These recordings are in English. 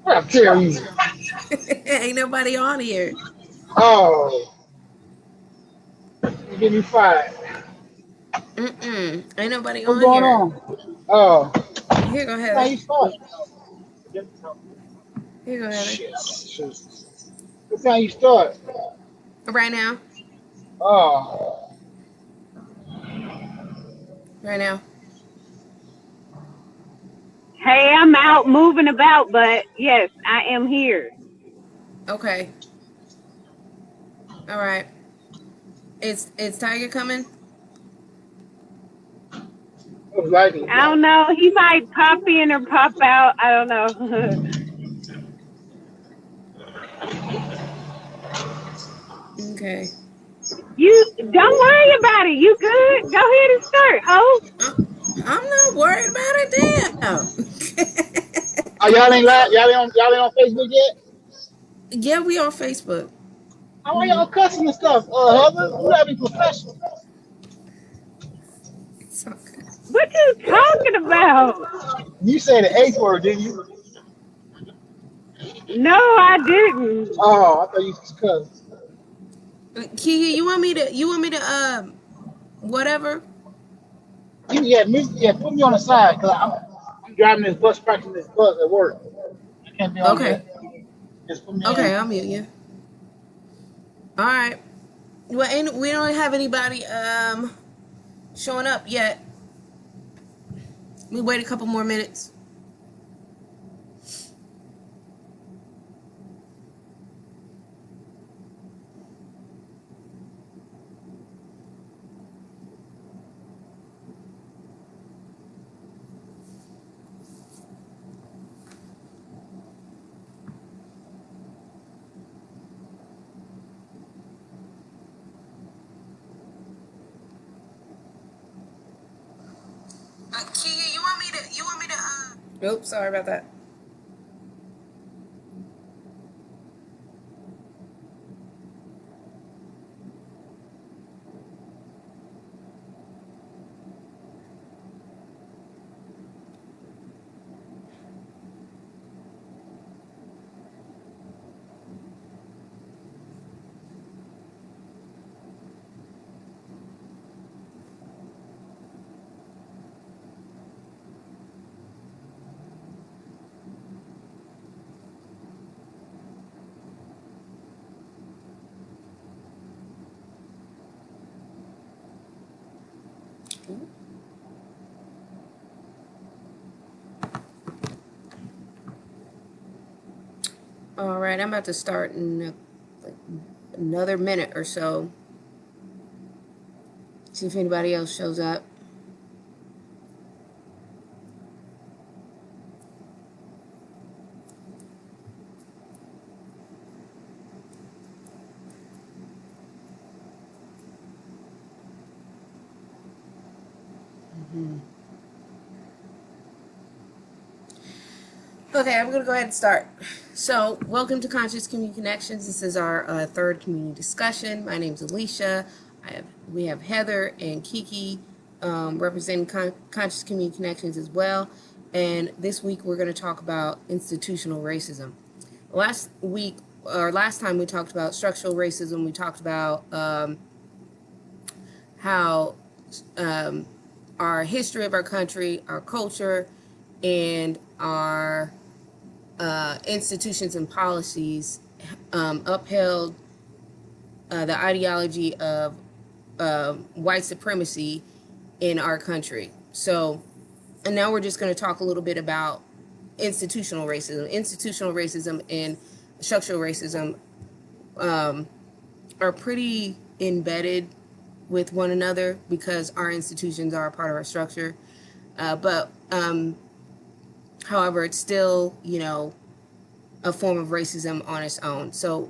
What I tell you? Ain't nobody on here. Oh, you get me fired. Ain't nobody What's on going here. on? Oh, Here go that's how Heather. you start. Here go Heather. Shit, shit. That's how you start. Right now. Oh, Right now. Hey, I'm out moving about, but yes, I am here. Okay. All right. It's TYgar coming? most likely. I don't know. He might pop in or pop out. I don't know. Okay. You don't worry about it. You good? Go ahead and start, ho. Uh, I'm not worried about it. Damn. Oh, y'all ain't live? Y'all ain't on Facebook yet? Yeah, we on Facebook. How are y'all cussing and stuff? Heather, you gotta be professional. It's all good. What you talking about? You said the H word, didn't you? No, I didn't. Oh, I thought you just cussed. Kiki, you want me to whatever? Put me on the side because I'm driving this bus, practicing this bus at work. I can't be on Okay. here. Just put me Okay, in. I'll mute you. All right. Well, we don't have anybody showing up yet. We wait a couple more minutes. Kiki, you want me to. Oops, sorry about that. All right, I'm about to start in like another minute or so. See if anybody else shows up. Okay, I'm gonna go ahead and start. So, welcome to Conscious Community Connections. This is our third community discussion. My name is Alicia. We have Heather and Kee-Kee representing Conscious Community Connections as well. And this week we're going to talk about institutional racism. Last week or last time we talked about structural racism. We talked about how our history of our country, our culture, and our institutions and policies upheld the ideology of white supremacy in our country. So, and now we're just going to talk a little bit about institutional racism. Institutional racism and structural racism are pretty embedded with one another because our institutions are a part of our structure. But however, it's still, a form of racism on its own. So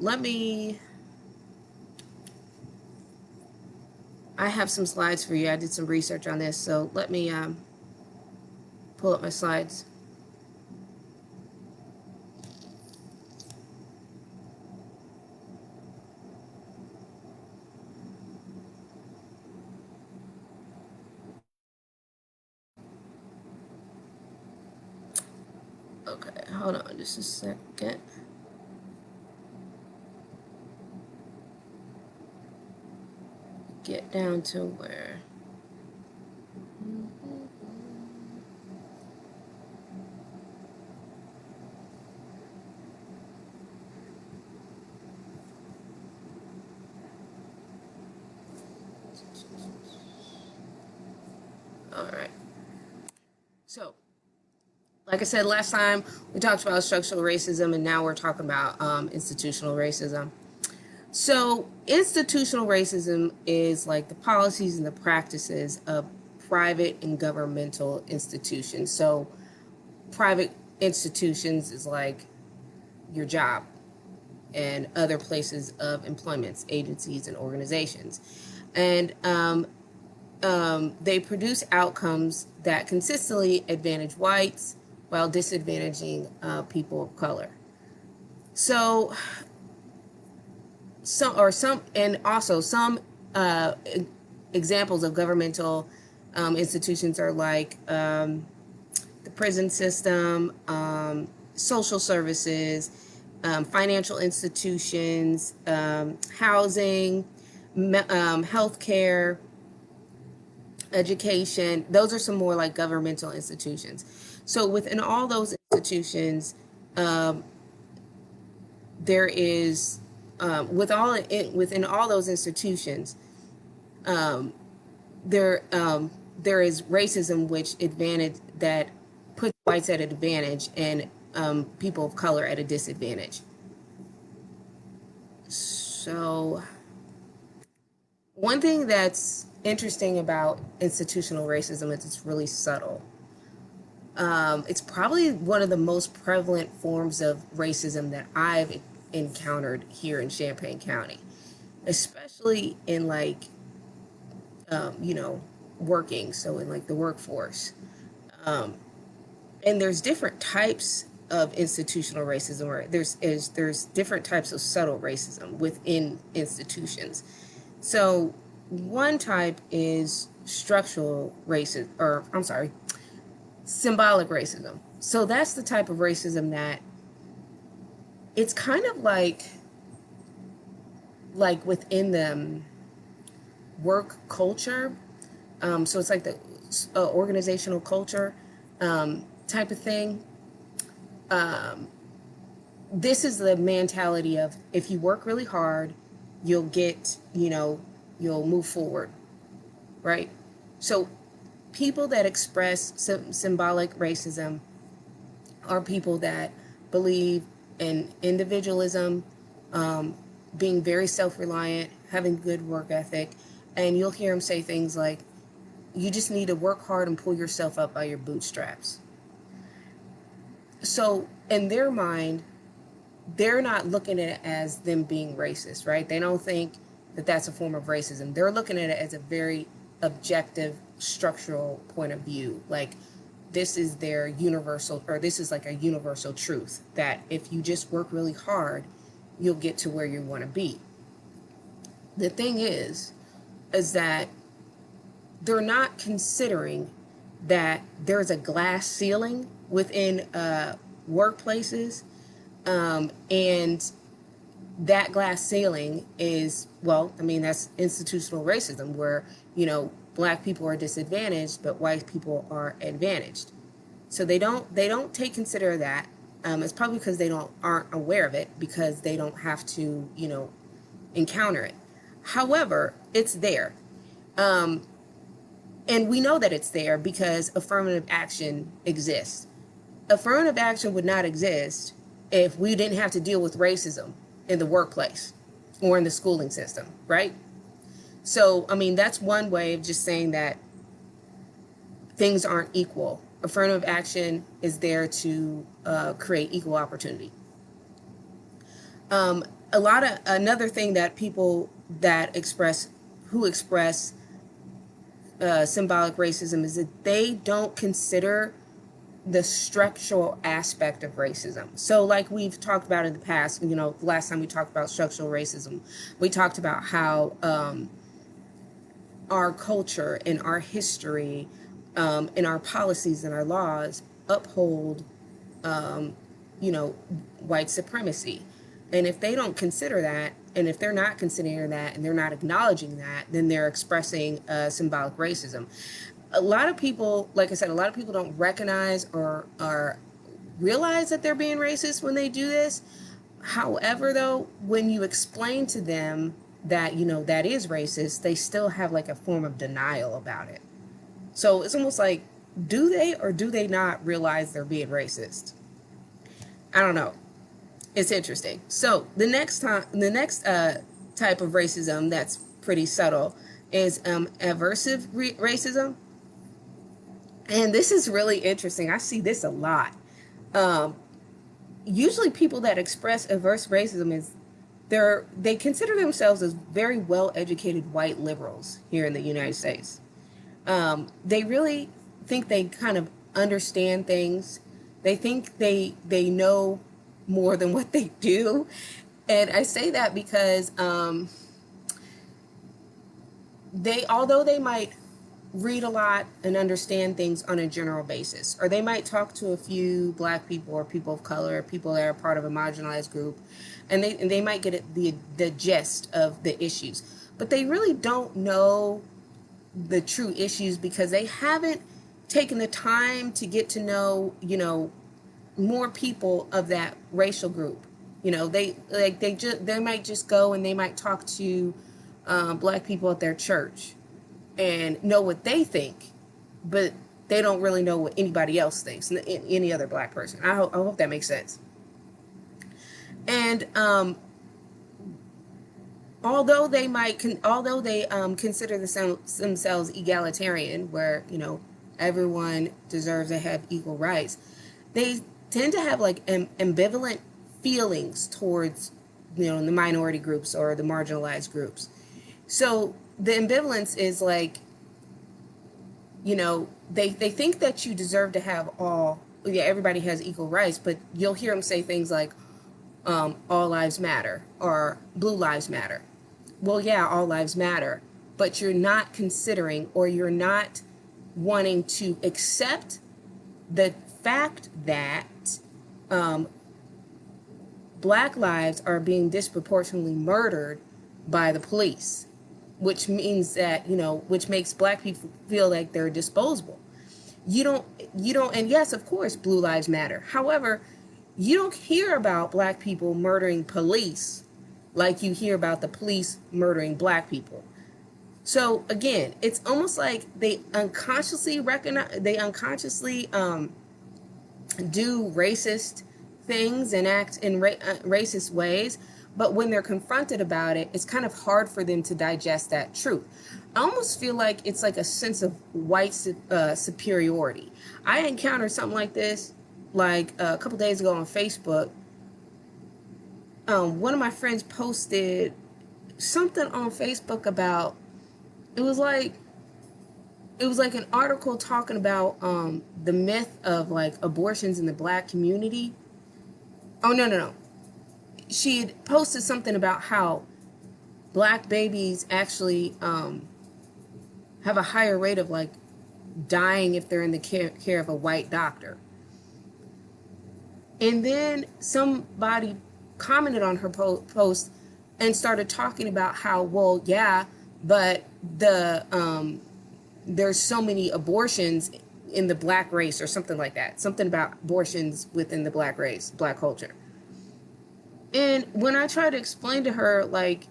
I have some slides for you. I did some research on this, so let me pull up my slides. hold on just a second. Get down to where. All right. So, like I said last time, we talked about structural racism, and now we're talking about institutional racism. So, institutional racism is like the policies and the practices of private and governmental institutions. So, private institutions is like your job and other places of employments, agencies, and organizations. And they produce outcomes that consistently advantage whites while disadvantaging people of color. So, and also some examples of governmental institutions are like the prison system, social services, financial institutions, housing, healthcare, education. Those are some more like governmental institutions. So within all those institutions, there is within all those institutions, there is racism that puts whites at an advantage and people of color at a disadvantage. So one thing that's interesting about institutional racism is it's really subtle. It's probably one of the most prevalent forms of racism that I've encountered here in Champaign County, especially in like, working, so in like the workforce. And there's different types of institutional racism, or there's different types of subtle racism within institutions. So one type is structural racism, or I'm sorry, symbolic racism. So that's the type of racism that it's kind of like within the work culture. So it's like the organizational culture type of thing. This is the mentality of if you work really hard, you'll get, you'll move forward, right? So people that express symbolic racism are people that believe in individualism, being very self-reliant, having good work ethic, and you'll hear them say things like, you just need to work hard and pull yourself up by your bootstraps. So in their mind, they're not looking at it as them being racist, right? They don't think that that's a form of racism. They're looking at it as a very objective, structural point of view. Like, this is their universal, or this is like a universal truth, that if you just work really hard, you'll get to where you want to be. The thing is that they're not considering that there's a glass ceiling within workplaces, and that glass ceiling is, that's institutional racism, where, black people are disadvantaged, but white people are advantaged. So they don't consider that. It's probably because they aren't aware of it, because they don't have to, encounter it. However, it's there. And we know that it's there because affirmative action exists. Affirmative action would not exist if we didn't have to deal with racism in the workplace or in the schooling system, right? So, that's one way of just saying that things aren't equal. Affirmative action is there to create equal opportunity. Another thing that people that express symbolic racism is that they don't consider the structural aspect of racism. So like we've talked about in the past, the last time we talked about structural racism, we talked about how our culture and our history and our policies and our laws uphold, white supremacy. And if they don't consider that, and if they're not considering that, and they're not acknowledging that, then they're expressing symbolic racism. A lot of people, like I said, a lot of people don't recognize or realize that they're being racist when they do this. However, though, when you explain to them that, that is racist, they still have like a form of denial about it. So it's almost like, do they or do they not realize they're being racist? I don't know. It's interesting. So the next type of racism that's pretty subtle is aversive racism. And this is really interesting. I see this a lot. Usually people that express averse racism is they consider themselves as very well-educated white liberals here in the United States. They really think they kind of understand things. They think they know more than what they do. And I say that because although they might read a lot and understand things on a general basis, or they might talk to a few black people or people of color, or people that are part of a marginalized group, and they might get the gist of the issues, but they really don't know the true issues because they haven't taken the time to get to know, more people of that racial group. They might just go and they might talk to black people at their church and know what they think, but they don't really know what anybody else thinks, any other black person. I hope that makes sense. And although they consider themselves egalitarian, where everyone deserves to have equal rights, they tend to have like ambivalent feelings towards the minority groups or the marginalized groups. So the ambivalence is like, they think that you deserve to have everybody has equal rights, but you'll hear them say things like, all lives matter or blue lives matter. Well, yeah, all lives matter, but you're not considering, or you're not wanting to accept the fact that black lives are being disproportionately murdered by the police, which means that, which makes black people feel like they're disposable. You don't, and yes, of course, blue lives matter. However, you don't hear about black people murdering police like you hear about the police murdering black people. So again, it's almost like they unconsciously do racist things and act in racist ways, but when they're confronted about it, it's kind of hard for them to digest that truth. I almost feel like it's like a sense of white superiority. I encountered something like this like a couple days ago on Facebook. One of my friends posted something on Facebook about, it was like an article talking about the myth of like abortions in the black community. Oh, no. She had posted something about how black babies actually have a higher rate of like dying if they're in the care of a white doctor. And then somebody commented on her post and started talking about how, well, yeah, but there's so many abortions in the black race or something like that. Something about abortions within the black race, black culture. And when I tried to explain to her, like,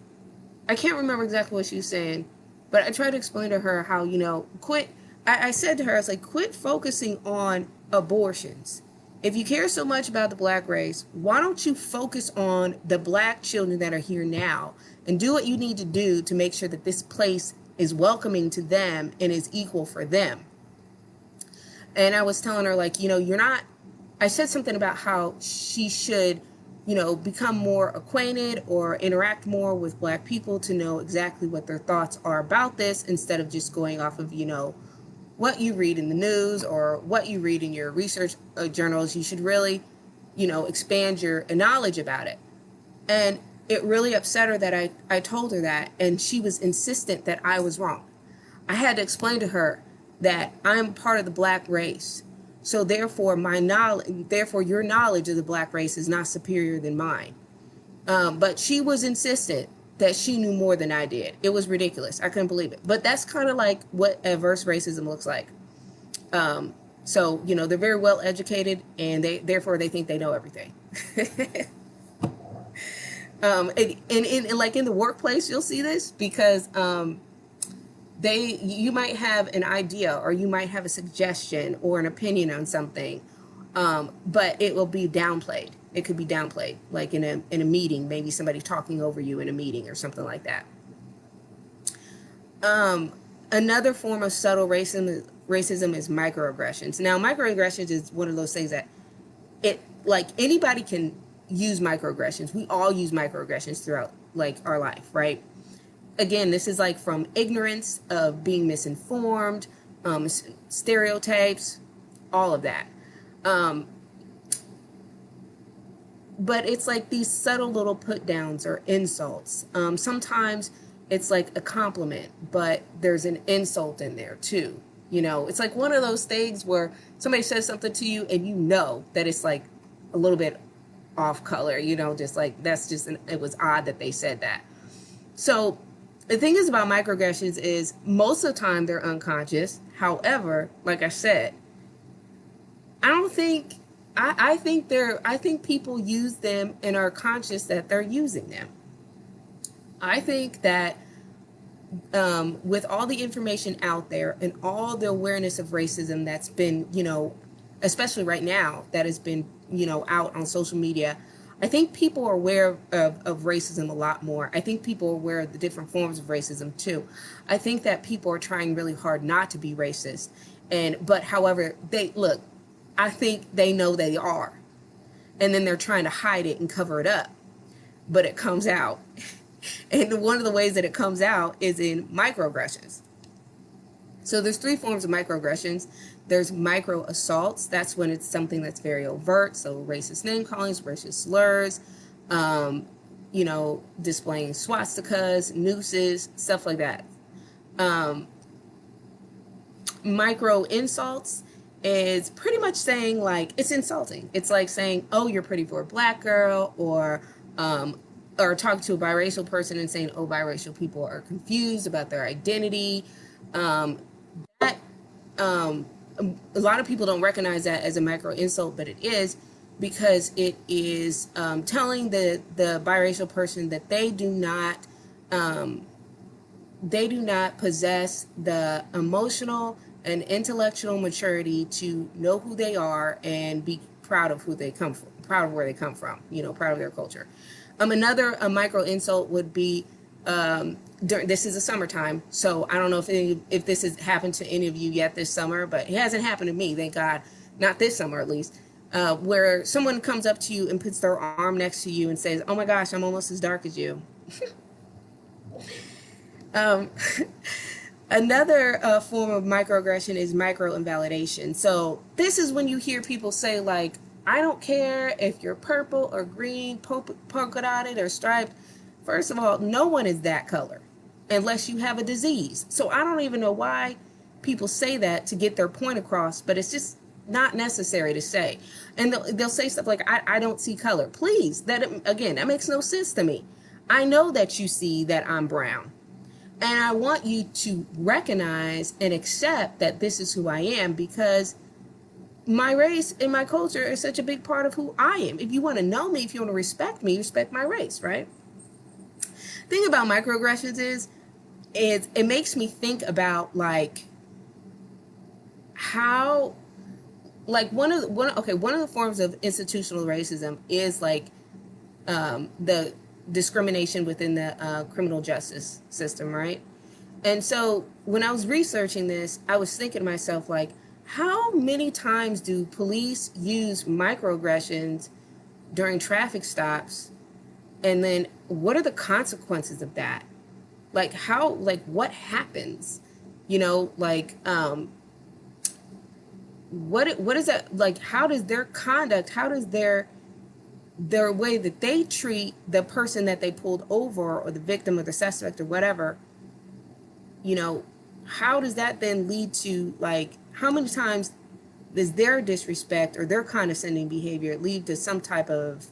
I can't remember exactly what she was saying, but I tried to explain to her how, I said to her, I was like, quit focusing on abortions. If you care so much about the black race, why don't you focus on the black children that are here now and do what you need to do to make sure that this place is welcoming to them and is equal for them. And I was telling her, like, I said something about how she should, become more acquainted or interact more with black people to know exactly what their thoughts are about this, instead of just going off of, what you read in the news or what you read in your research journals. You should really, expand your knowledge about it. And it really upset her that I told her that, and she was insistent that I was wrong. I had to explain to her that I'm part of the black race, So therefore your knowledge of the black race is not superior than mine. But she was insistent that she knew more than I did. It was ridiculous. I couldn't believe it. But that's kind of like what adverse racism looks like. So, you know, they're very well educated, and therefore they think they know everything. And like in the workplace, you'll see this because you might have an idea, or you might have a suggestion or an opinion on something, but it will be downplayed. It could be downplayed, like in a meeting, maybe somebody talking over you in a meeting or something like that. Another form of subtle racism is microaggressions. Now, microaggressions is one of those things that like anybody can use microaggressions. We all use microaggressions throughout like our life, right? Again, this is like from ignorance of being misinformed, stereotypes, all of that. But it's like these subtle little put downs or insults. Sometimes it's like a compliment, but there's an insult in there too. You know, it's like one of those things where somebody says something to you and you know that it's like a little bit off color, you know, just like it was odd that they said that. So the thing is about microaggressions is most of the time they're unconscious. However, like I said, I think people use them and are conscious that they're using them. I think that with all the information out there and all the awareness of racism that's been, you know, especially right now, that has been, you know, out on social media, I think people are aware of racism a lot more. I think people are aware of the different forms of racism too. I think that people are trying really hard not to be racist. But however, I think they know they are. And then they're trying to hide it and cover it up. But it comes out. And one of the ways that it comes out is in microaggressions. So there's 3 forms of microaggressions. There's micro assaults. That's when it's something that's very overt. So racist name callings, racist slurs, you know, displaying swastikas, nooses, stuff like that. Micro insults is pretty much saying like, it's insulting. It's like saying, oh, you're pretty for a black girl, or talking to a biracial person and saying, oh, biracial people are confused about their identity. A lot of people don't recognize that as a micro insult, but it is, because it is telling the biracial person that they do not possess the emotional and intellectual maturity to know who they are and be proud of who they come from, proud of where they come from, you know, proud of their culture. Another micro insult would be, this is the summertime, so I don't know if this has happened to any of you yet this summer, but it hasn't happened to me, thank God, not this summer at least, where someone comes up to you and puts their arm next to you and says, oh my gosh, I'm almost as dark as you. Another form of microaggression is micro-invalidation. So this is when you hear people say like, I don't care if you're purple or green, polka dotted or striped. First of all, no one is that color unless you have a disease. So I don't even know why people say that to get their point across, but it's just not necessary to say. And they'll say stuff like, I don't see color. Please, that makes no sense to me. I know that you see that I'm brown. And I want you to recognize and accept that this is who I am, because my race and my culture is such a big part of who I am. If you want to know me, if you want to respect me, respect my race, right? Thing about microaggressions is it makes me think about like how, like one of the forms of institutional racism is like the discrimination within the criminal justice system, right? And so when I was researching this, I was thinking to myself, like, how many times do police use microaggressions during traffic stops? And then what are the consequences of that? Like what happens? You know, like, what is that? Like, how does their conduct, how does their way that they treat the person that they pulled over, or the victim or the suspect or whatever, you know, how does that then lead to, like, how many times does their disrespect or their condescending behavior lead to some type of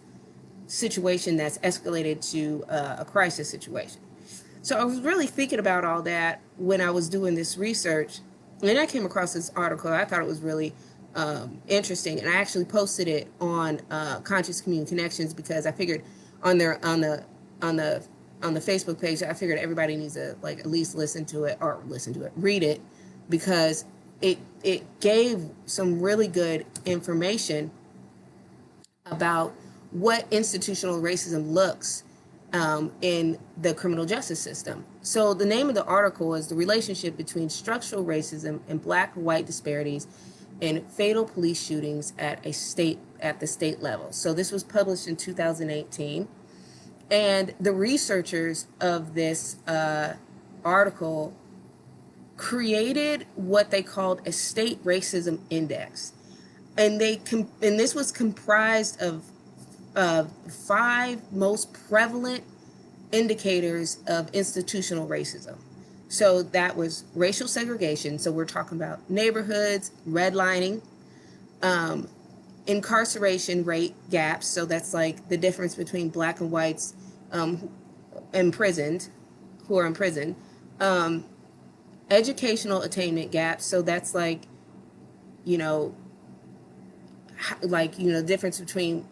situation that's escalated to a crisis situation? So I was really thinking about all that when I was doing this research, and I came across this article. I thought it was really interesting, and I actually posted it on Conscious Community Connections, because I figured on their on the Facebook page, I figured everybody needs to like at least read it, because it gave some really good information about what institutional racism looks in the criminal justice system. So the name of the article is "The Relationship Between Structural Racism and Black and White Disparities in Fatal Police Shootings at the state level." So this was published in 2018, and the researchers of this article created what they called a state racism index, and this was comprised of 5 most prevalent indicators of institutional racism. So that was racial segregation. So we're talking about neighborhoods, redlining, incarceration rate gaps. So that's like the difference between black and whites imprisoned, who are in prison. Educational attainment gaps. So that's like, the difference between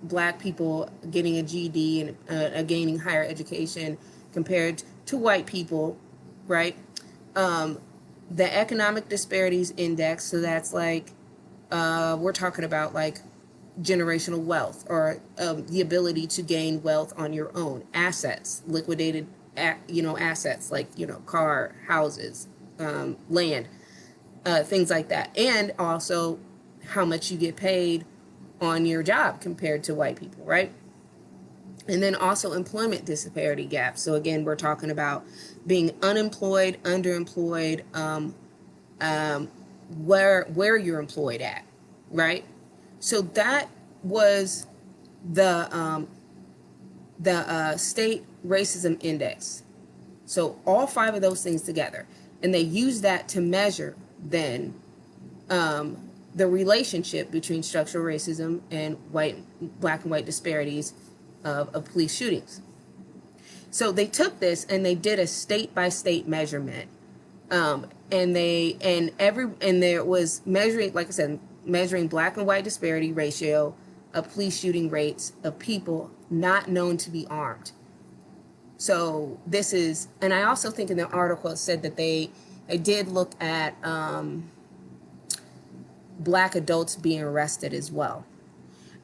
black people getting a GED and gaining higher education compared to white people, right? The economic disparities index, so that's like, we're talking about like generational wealth, or the ability to gain wealth on your own, assets, liquidated, assets like, car, houses, land, things like that. And also how much you get paid on your job compared to white people, right? And then also employment disparity gaps. So again, we're talking about being unemployed, underemployed, where you're employed at, right? So that was the state racism index. So all 5 of those things together, and they use that to measure then the relationship between structural racism and black and white disparities of police shootings. So they took this and they did a state by state measurement, and there was measuring, like I said, measuring black and white disparity ratio of police shooting rates of people not known to be armed. So this is, and I also think in the article it said that they did look at black adults being arrested as well.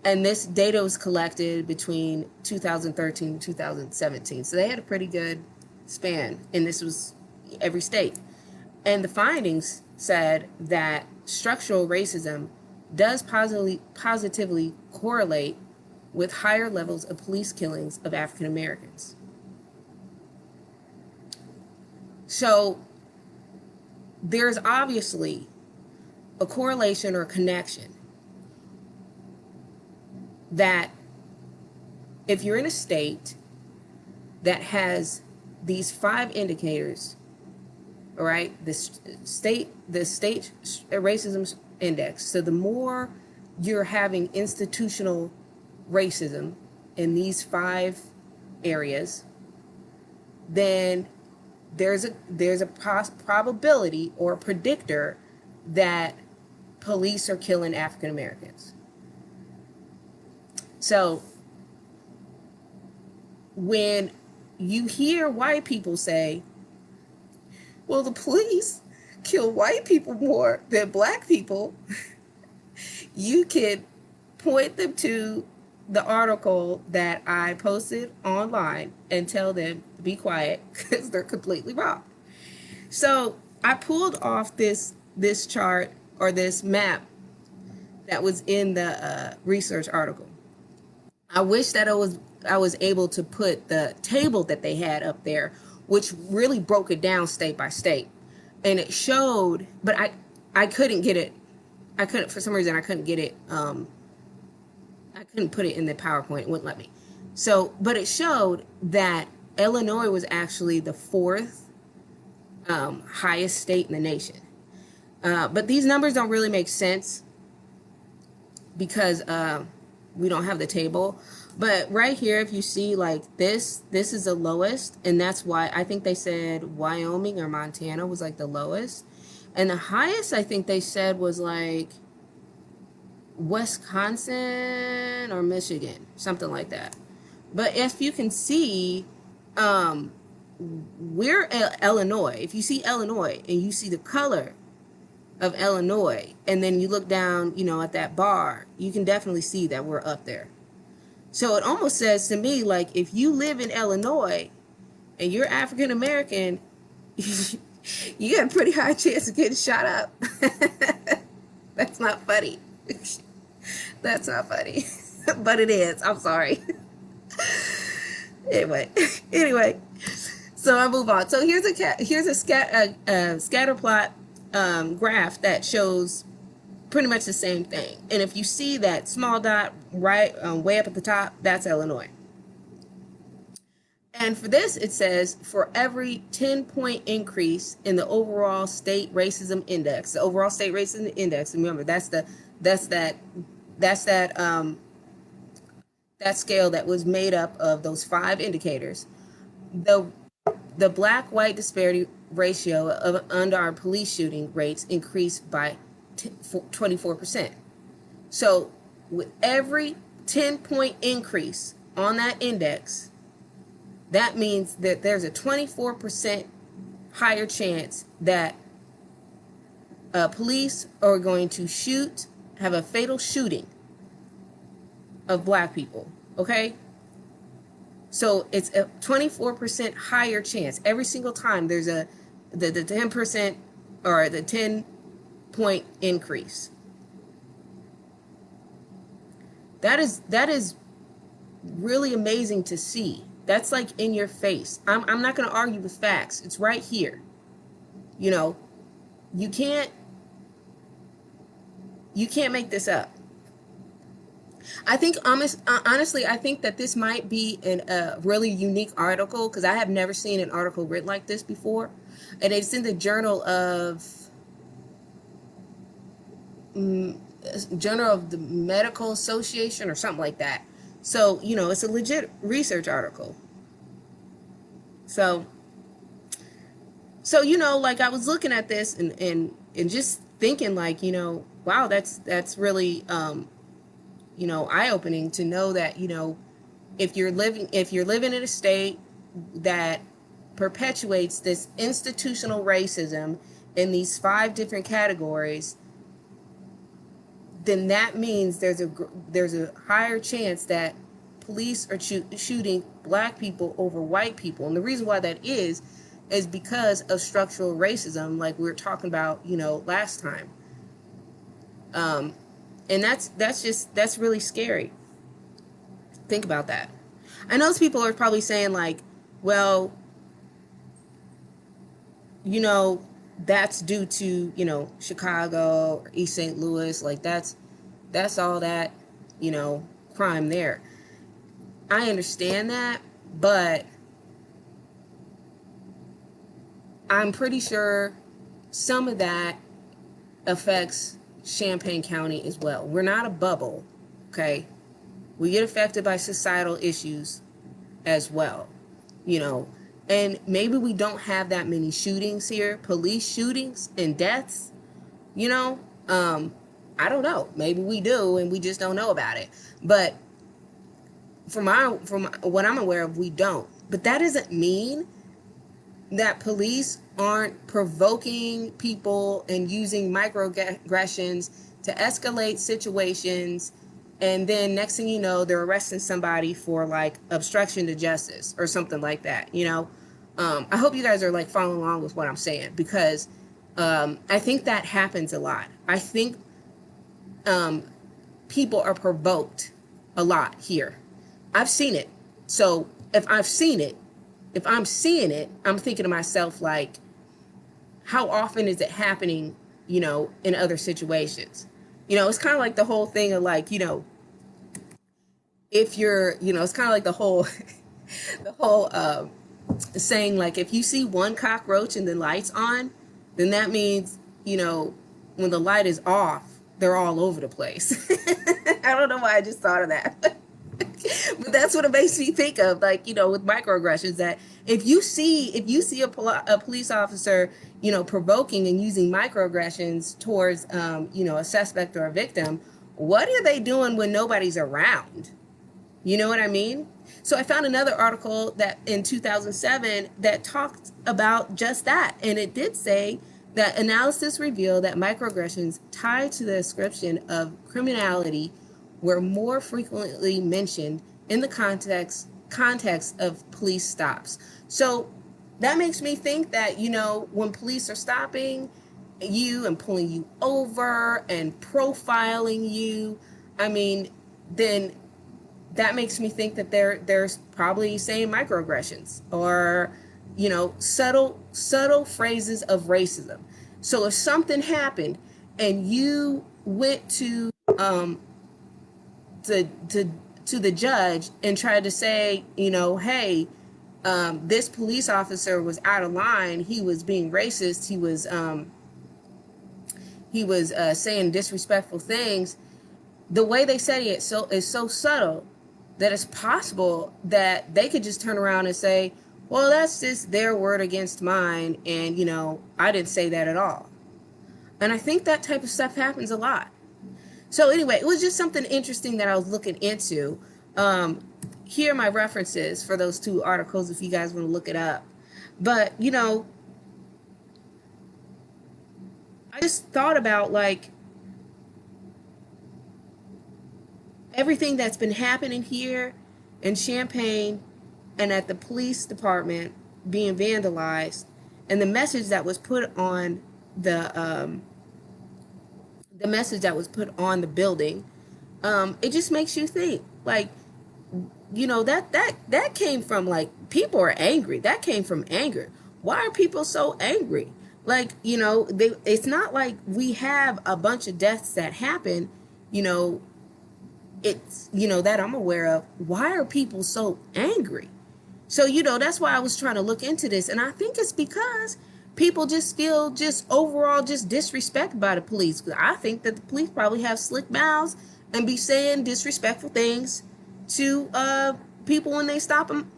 And this data was collected between 2013 and 2017. So they had a pretty good span, and this was every state. And the findings said that structural racism does positively correlate with higher levels of police killings of African Americans. So there's obviously a correlation or a connection that if you're in a state that has these 5 indicators, all right, the state racism index, so the more you're having institutional racism in these 5 areas, then there's a probability or a predictor that police are killing African Americans. So when you hear white people say, well, the police kill white people more than black people, you can point them to the article that I posted online and tell them to be quiet, because they're completely wrong. So I pulled off this chart, or this map, that was in the research article. I wish that I was able to put the table that they had up there, which really broke it down state by state, and it showed, but I couldn't get it. For some reason I couldn't get it. I couldn't put it in the PowerPoint. It wouldn't let me. So, but it showed that Illinois was actually the 4th highest state in the nation. But these numbers don't really make sense because we don't have the table. But right here, if you see like this is the lowest, and that's why I think they said Wyoming or Montana was like the lowest. And the highest I think they said was like Wisconsin or Michigan, something like that. But if you can see, we're Illinois. If you see Illinois and you see the color of Illinois, and then you look down, at that bar, you can definitely see that we're up there. So it almost says to me, like, if you live in Illinois and you're African American, you got a pretty high chance of getting shot up. That's not funny. That's not funny. But it is. I'm sorry. Anyway. So I move on. So here's a scatter plot graph that shows pretty much the same thing. And if you see that small dot right way up at the top, that's Illinois. And for this, it says for every 10-point increase in the overall state racism index, the overall state racism index. Remember, that's that scale that was made up of those 5 indicators. The black-white disparity ratio of under our police shooting rates increased by 24%. So with every 10-point increase on that index, that means that there's a 24% higher chance that police are going to have a fatal shooting of black people, okay? So it's a 24% higher chance every single time there's the 10% or the 10-point increase. That is really amazing to see. That's like in your face. I'm not going to argue with facts. It's right here. You can't make this up. I think honestly, I think that this might be a really unique article because I have never seen an article written like this before, and it's in the Journal of the Medical Association or something like that. So it's a legit research article. So like I was looking at this and just thinking like wow, that's really eye-opening to know that if you're living in a state that perpetuates this institutional racism in these 5 different categories, then that means there's a higher chance that police are shooting black people over white people. And the reason why that is because of structural racism, like we were talking about last time. And that's really scary. Think about that. I know those people are probably saying like, well, that's due to, Chicago or East St. Louis. Like that's all that, crime there. I understand that, but I'm pretty sure some of that affects Champaign County as well. We're not a bubble, okay? We get affected by societal issues as well, and maybe we don't have that many shootings here, police shootings and deaths, I don't know. Maybe we do and we just don't know about it. But from what I'm aware of, we don't. But that doesn't mean that police aren't provoking people and using microaggressions to escalate situations, and then next thing you know, they're arresting somebody for like obstruction to justice or something like that. I hope you guys are like following along with what I'm saying, because I think that happens a lot. I think people are provoked a lot here. I've seen it. So if I'm seeing it, I'm thinking to myself, like, how often is it happening, in other situations? It's kind of like the whole thing of like, if you're, it's kind of like the whole, saying like, if you see one cockroach and the lights on, then that means, when the light is off, they're all over the place. I don't know why I just thought of that. But that's what it makes me think of, like, with microaggressions, that if you see a police officer, provoking and using microaggressions towards, a suspect or a victim, what are they doing when nobody's around? You know what I mean? So I found another article that in 2007 that talked about just that. And it did say that analysis revealed that microaggressions tied to the description of criminality were more frequently mentioned in the context of police stops. So that makes me think that, when police are stopping you and pulling you over and profiling you, I mean, then that makes me think that there's probably saying microaggressions or, subtle phrases of racism. So if something happened and you went to the judge and tried to say, hey, this police officer was out of line, he was being racist, he was saying disrespectful things, the way they say it is so subtle that it's possible that they could just turn around and say, well, that's just their word against mine, and I didn't say that at all. And I think that type of stuff happens a lot. So anyway, it was just something interesting that I was looking into. Here are my references for those two articles if you guys want to look it up. But, I just thought about, like, everything that's been happening here in Champaign and at the police department being vandalized, and the message that was put on the building, it just makes you think, like, that came from, like, people are angry. That came from anger. Why are people so angry? Like, it's not like we have a bunch of deaths that happen, it's, that I'm aware of. Why are people so angry? So, that's why I was trying to look into this. And I think it's because people just feel just overall just disrespected by the police. I think that the police probably have slick mouths and be saying disrespectful things to people when they stop and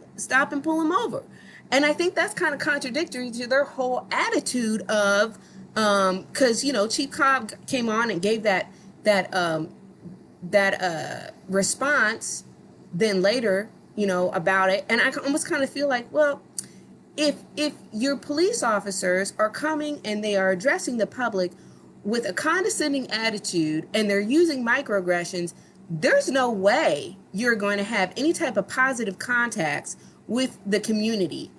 pull them over. And I think that's kind of contradictory to their whole attitude of, because, Chief Cobb came on and gave that response then later, about it. And I almost kind of feel like, well, if your police officers are coming and they are addressing the public with a condescending attitude and they're using microaggressions, there's no way you're going to have any type of positive contacts with the community,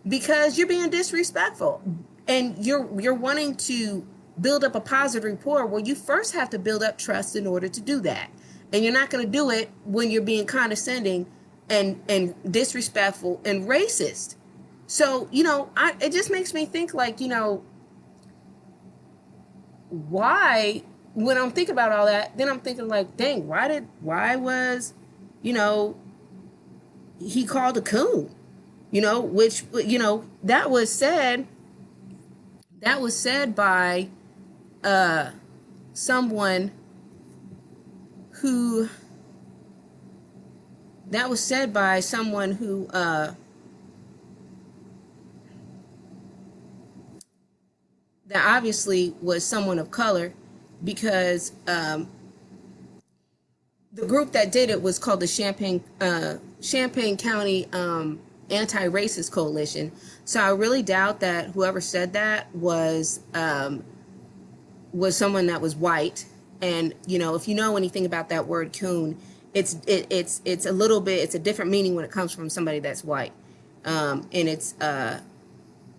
because you're being disrespectful and you're wanting to build up a positive rapport. Well, you first have to build up trust in order to do that. And you're not going to do it when you're being condescending and disrespectful and racist. So, it just makes me think, like, why, when I'm thinking about all that, then I'm thinking, like, dang, why was, he called a coon, which, that was said by someone who that obviously was someone of color, because the group that did it was called the Champaign County Anti-Racist Coalition. So I really doubt that whoever said that was someone that was white. And if you know anything about that word coon, it's a little bit, it's a different meaning when it comes from somebody that's white, and it's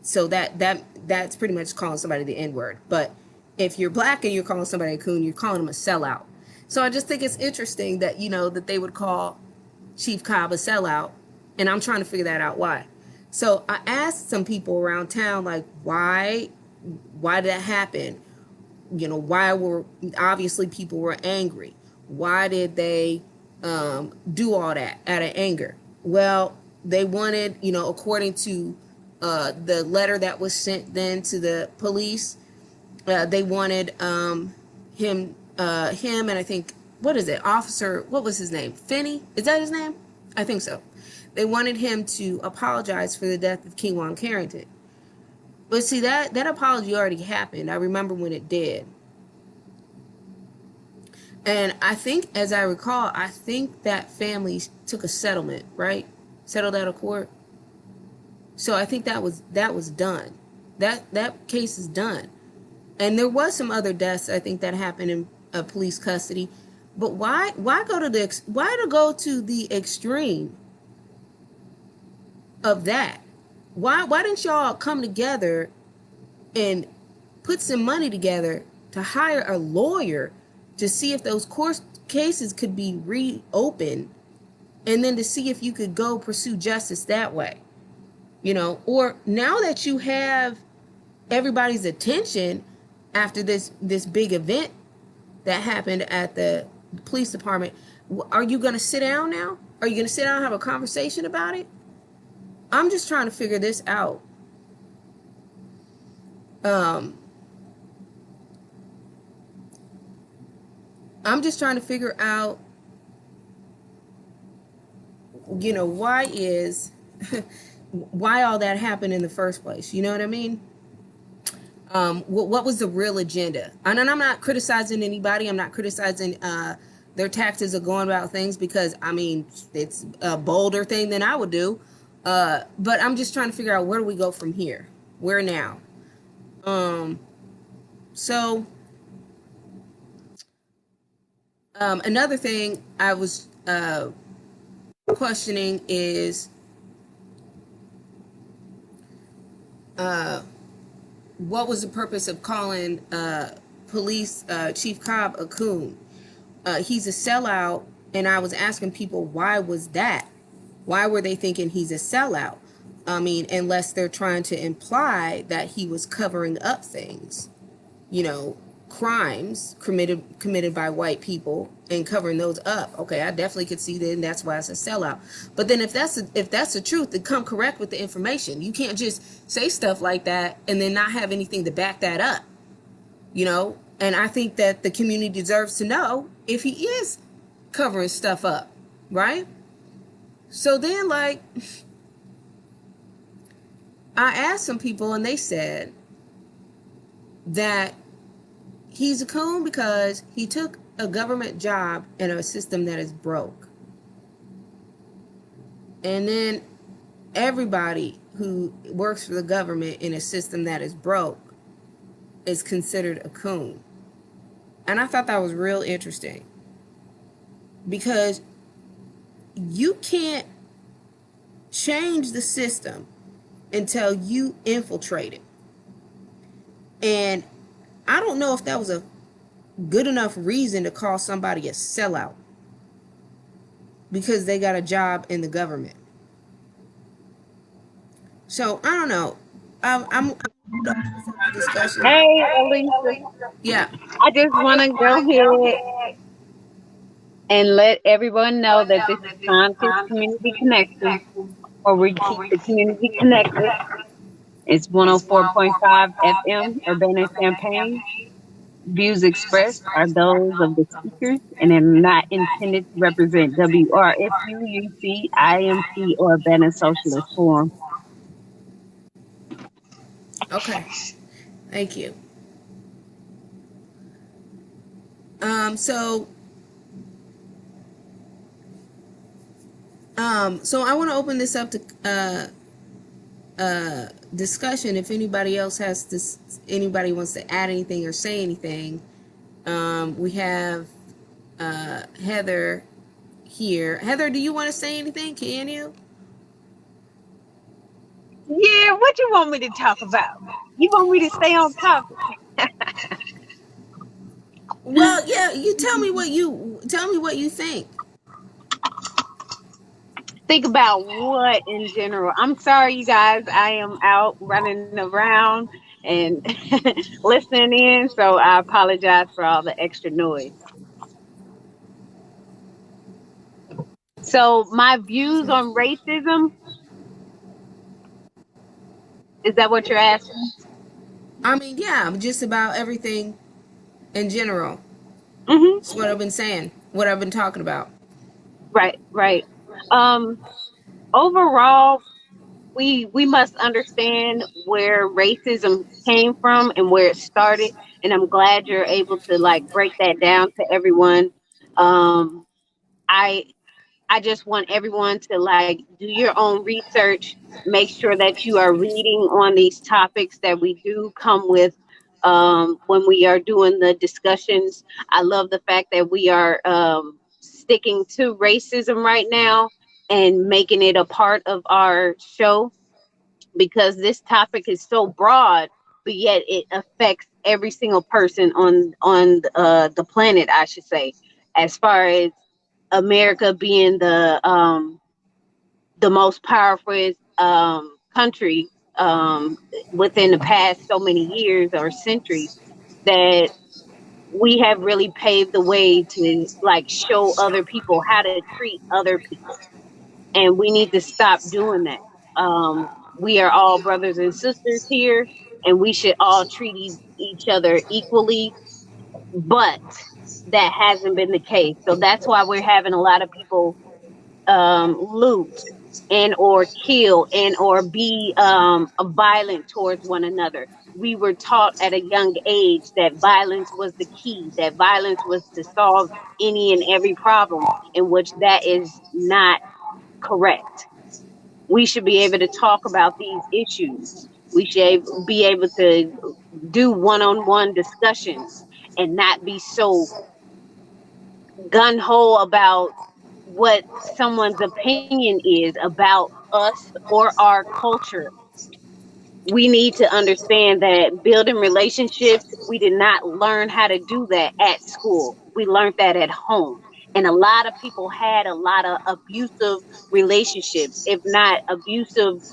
so that's pretty much calling somebody the N-word. But if you're black and you're calling somebody a coon, you're calling them a sellout. So I just think it's interesting that that they would call Chief Cobb a sellout, and I'm trying to figure that out why. So I asked some people around town, like, why did that happen? Why were, obviously people were angry. Why did they do all that out of anger? Well, they wanted, according to the letter that was sent then to the police, They wanted him and I think, what is it, Officer, what was his name? Finney? Is that his name? I think so. They wanted him to apologize for the death of Kingwan Carrington. But see, that apology already happened. I remember when it did. And I think, as I recall, I think that family took a settlement, right? Settled out of court. So I think that was done. That case is done. And there was some other deaths I think that happened in police custody. But why go to the extreme of that? Why didn't y'all come together and put some money together to hire a lawyer to see if those court cases could be reopened, and then to see if you could go pursue justice that way? You know, or now that you have everybody's attention after this big event that happened at the police department, are you going to sit down now? Are you going to sit down and have a conversation about it? I'm just trying to figure this out. I'm just trying to figure out, you know, why all that happened in the first place. You know what I mean? What was the real agenda? And I'm not criticizing anybody. I'm not criticizing their tactics of going about things, because, I mean, it's a bolder thing than I would do. But I'm just trying to figure out, where do we go from here? Where now? So another thing I was questioning is what was the purpose of calling police Chief Cobb a coon? He's a sellout, and I was asking people, why was that? Why were they thinking he's a sellout? I mean, unless they're trying to imply that he was covering up things, you know, crimes committed by white people, and covering those up. Okay, I definitely could see that, and that's why it's a sellout. But then if that's the truth, then come correct with the information. You can't just say stuff like that and then not have anything to back that up, you know? And I think that the community deserves to know if he is covering stuff up, right? So then, like, I asked some people, and they said that he's a coon because he took a government job in a system that is broke. And then everybody who works for the government in a system that is broke is considered a coon. And I thought that was real interesting, because you can't change the system until you infiltrate it. And I don't know if that was a good enough reason to call somebody a sellout because they got a job in the government. So I don't know. I'm discussion. Hey, Alicia. Yeah. I just want to go ahead and let everyone know that this is Conscious Community Connection, where we keep the community connected. It's 104.5 FM, Urbana Champaign. Views expressed are those of the speakers and are not intended to represent WRFU, UC, IMC, or Urbana Socialist Forum. Okay. Thank you. So I want to open this up to discussion. If anybody else has this, anybody wants to add anything or say anything. We have Heather here. Heather, do you want to say anything? Can you? Yeah, what you want me to talk about? You want me to stay on topic? Well, yeah. You tell me what you think. Think about what in general? I'm sorry, you guys. I am out running around and listening in, so I apologize for all the extra noise. So, my views on racism, is that what you're asking? I mean, yeah, just about everything in general. Hmm. It's what I've been saying, what I've been talking about. Right, right. Um, Overall, we must understand where racism came from and where it started. And I'm glad you're able to like break that down to everyone. Um, I I just want everyone to like do your own research, make sure that you are reading on these topics that we do come with when we are doing the discussions. I love the fact that we are sticking to racism right now and making it a part of our show, because this topic is so broad, but yet it affects every single person on the planet, I should say, as far as America being the most powerful country within the past so many years or centuries, that we have really paved the way to like show other people how to treat other people, and we need to stop doing that. We are all brothers and sisters here, and we should all treat each other equally, but that hasn't been the case. So that's why we're having a lot of people loot and or kill and or be violent towards one another. We were taught at a young age that violence was the key, that violence was to solve any and every problem, in which that is not correct. We should be able to talk about these issues. We should be able to do one-on-one discussions and not be so gun ho about what someone's opinion is about us or our culture. We need to understand that building relationships, we did not learn how to do that at school. We learned that at home. And a lot of people had a lot of abusive relationships, if not abusive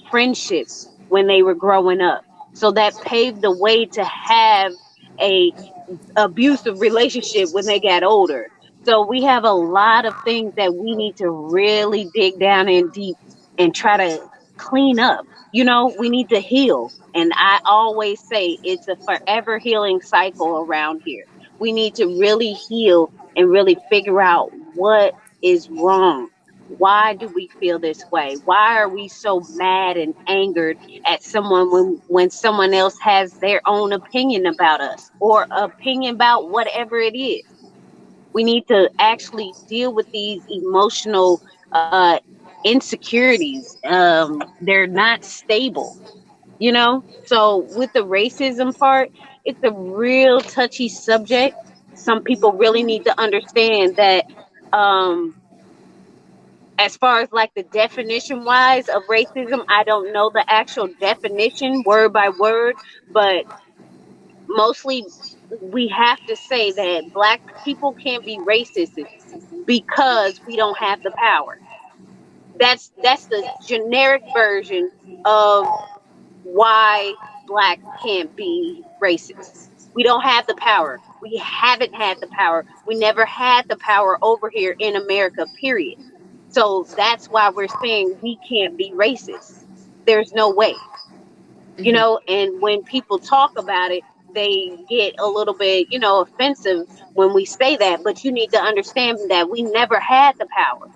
friendships when they were growing up. So that paved the way to have a abusive relationship when they got older. So we have a lot of things that we need to really dig down in deep and try to clean up. You know, we need to heal. And I always say it's a forever healing cycle around here. We need to really heal and really figure out what is wrong. Why do we feel this way? Why are we so mad and angered at someone when someone else has their own opinion about us or opinion about whatever it is? We need to actually deal with these emotional insecurities. They're not stable, you know? So with the racism part, it's a real touchy subject. Some people really need to understand that um as far as like the definition wise of racism, I don't know the actual definition word by word, but mostly we have to say that black people can't be racist because we don't have the power. That's the generic version of why blacks can't be racist. We don't have the power. We haven't had the power. We never had the power over here in America, period. So that's why we're saying we can't be racist. There's no way, you Hmm. know, and when people talk about it, they get a little bit, you know, offensive when we say that, but you need to understand that we never had the power.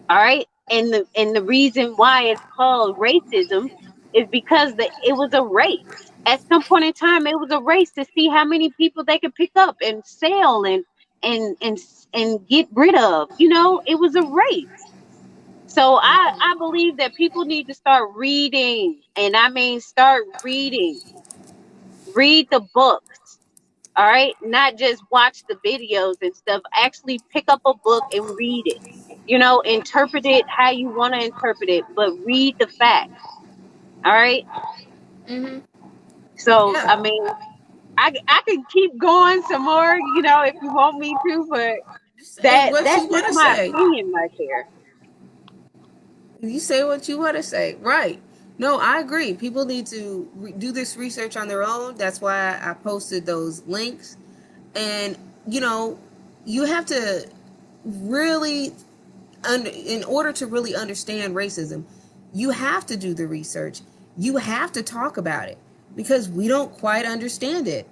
All right. And the reason why it's called racism is because it was a race. At some point in time, it was a race to see how many people they could pick up and sell and and and get rid of. You know, it was a race. So I believe that people need to start reading, and I mean start reading. Read the books. All right, not just watch the videos and stuff. Actually pick up a book and read it. You know, interpret it how you want to interpret it, but read the facts. All right. Hmm. So Yeah. I mean, I can keep going some more, you know, if you want me to, but You say what that's you just want to my say. opinion right there. You say what you want to say. Right. No, I agree. People need to do this research on their own. That's why I posted those links. And, you know, you have to really, in order to really understand racism, you have to do the research. You have to talk about it. because we don't quite understand it.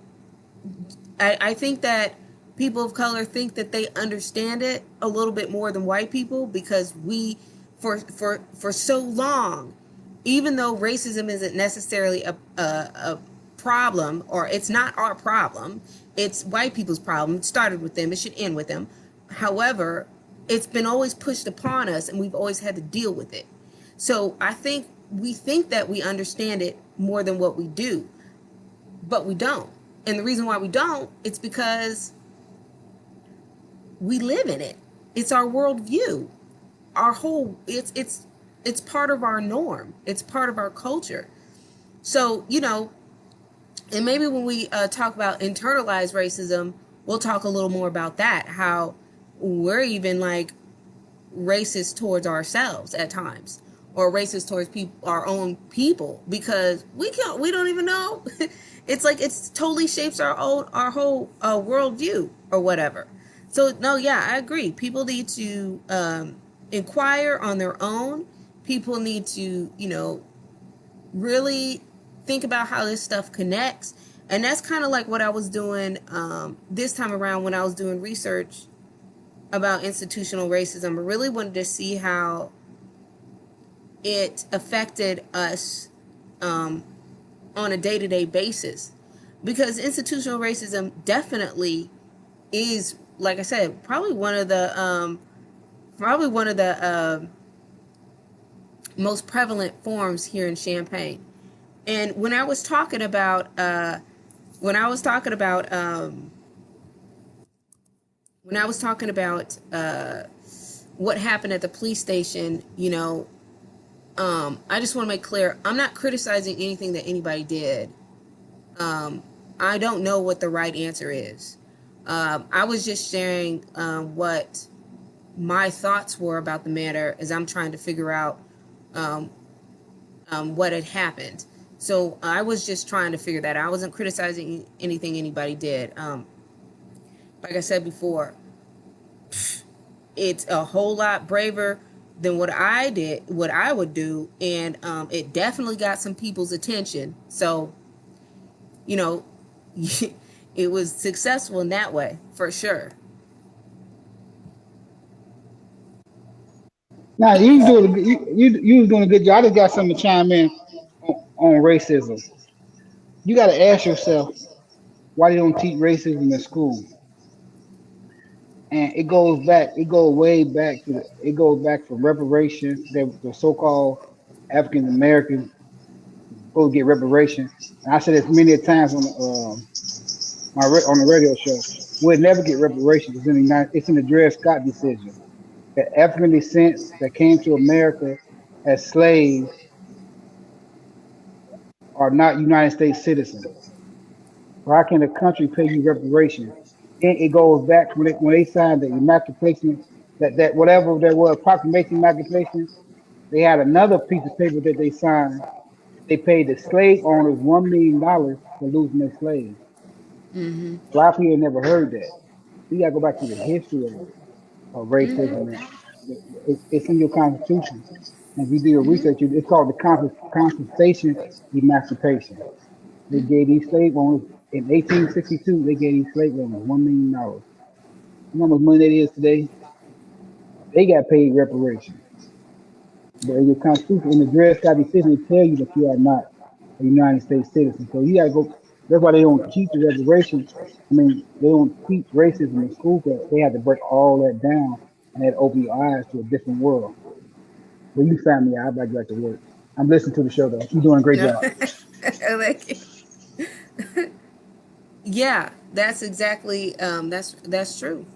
I think that people of color think that they understand it a little bit more than white people, because we, for so long, even though racism isn't necessarily a problem, or it's not our problem, it's white people's problem. It started with them, it should end with them. However, it's been always pushed upon us, and we've always had to deal with it. So I think we think that we understand it more than what we do, but we don't. And the reason why we don't, it's because we live in it. It's our worldview. Our whole, it's part of our norm. It's part of our culture. So, and maybe when we talk about internalized racism, we'll talk a little more about that. How we're even like racist towards ourselves at times, or racist towards our own people, because we don't even know. It's like it's totally shapes our whole worldview or whatever. So no, yeah, I agree. People need to inquire on their own. People need to really think about how this stuff connects. And that's kind of like what I was doing this time around when I was doing research about institutional racism. I really wanted to see how it affected us on a day-to-day basis, because institutional racism definitely is, like I said, probably one of the most prevalent forms here in Champaign. And when I was talking about when I was talking about when I was talking about what happened at the police station, I just want to make clear, I'm not criticizing anything that anybody did. I don't know what the right answer is. I was just sharing what my thoughts were about the matter as I'm trying to figure out what had happened. So I was just trying to figure that out. I wasn't criticizing anything anybody did. Like I said before, it's a whole lot braver than what I would do, and it definitely got some people's attention. So, it was successful in that way for sure. Now you doing you was doing a good job. I just got something to chime in on racism. You got to ask yourself why they don't teach racism in school. And it goes back. It goes way back to it goes back from reparations. The so-called African Americans supposed to get reparation. And I said this many times on on the radio show. We'll never get reparations. It's in the Dred Scott decision that African descents that came to America as slaves are not United States citizens. So how can a country pay you reparations? It goes back to when they signed the Emancipation, that whatever there was, Proclamation Emancipation, they had another piece of paper that they signed. They paid the slave owners $1 million for losing their slaves. Mm-hmm. A lot of people never heard that. You gotta go back to the history of racism. Mm-hmm. It's in your constitution. And if you do your Mm-hmm. research, it's called the Compensation Emancipation. They gave these slave owners in 1862. They gave these slave owners $1 million. You know how much money that is today? They got paid reparations. But in your constitution, in the Dred Scott decision, they tell you that you are not a United States citizen. So you gotta go. That's why they don't teach the reparations. I mean, they don't teach racism in school because they had to break all that down and that open your eyes to a different world. But you found me. I'd like to get to work. I'm listening to the show though. You're doing a great No. job. Like, yeah, that's exactly that's true.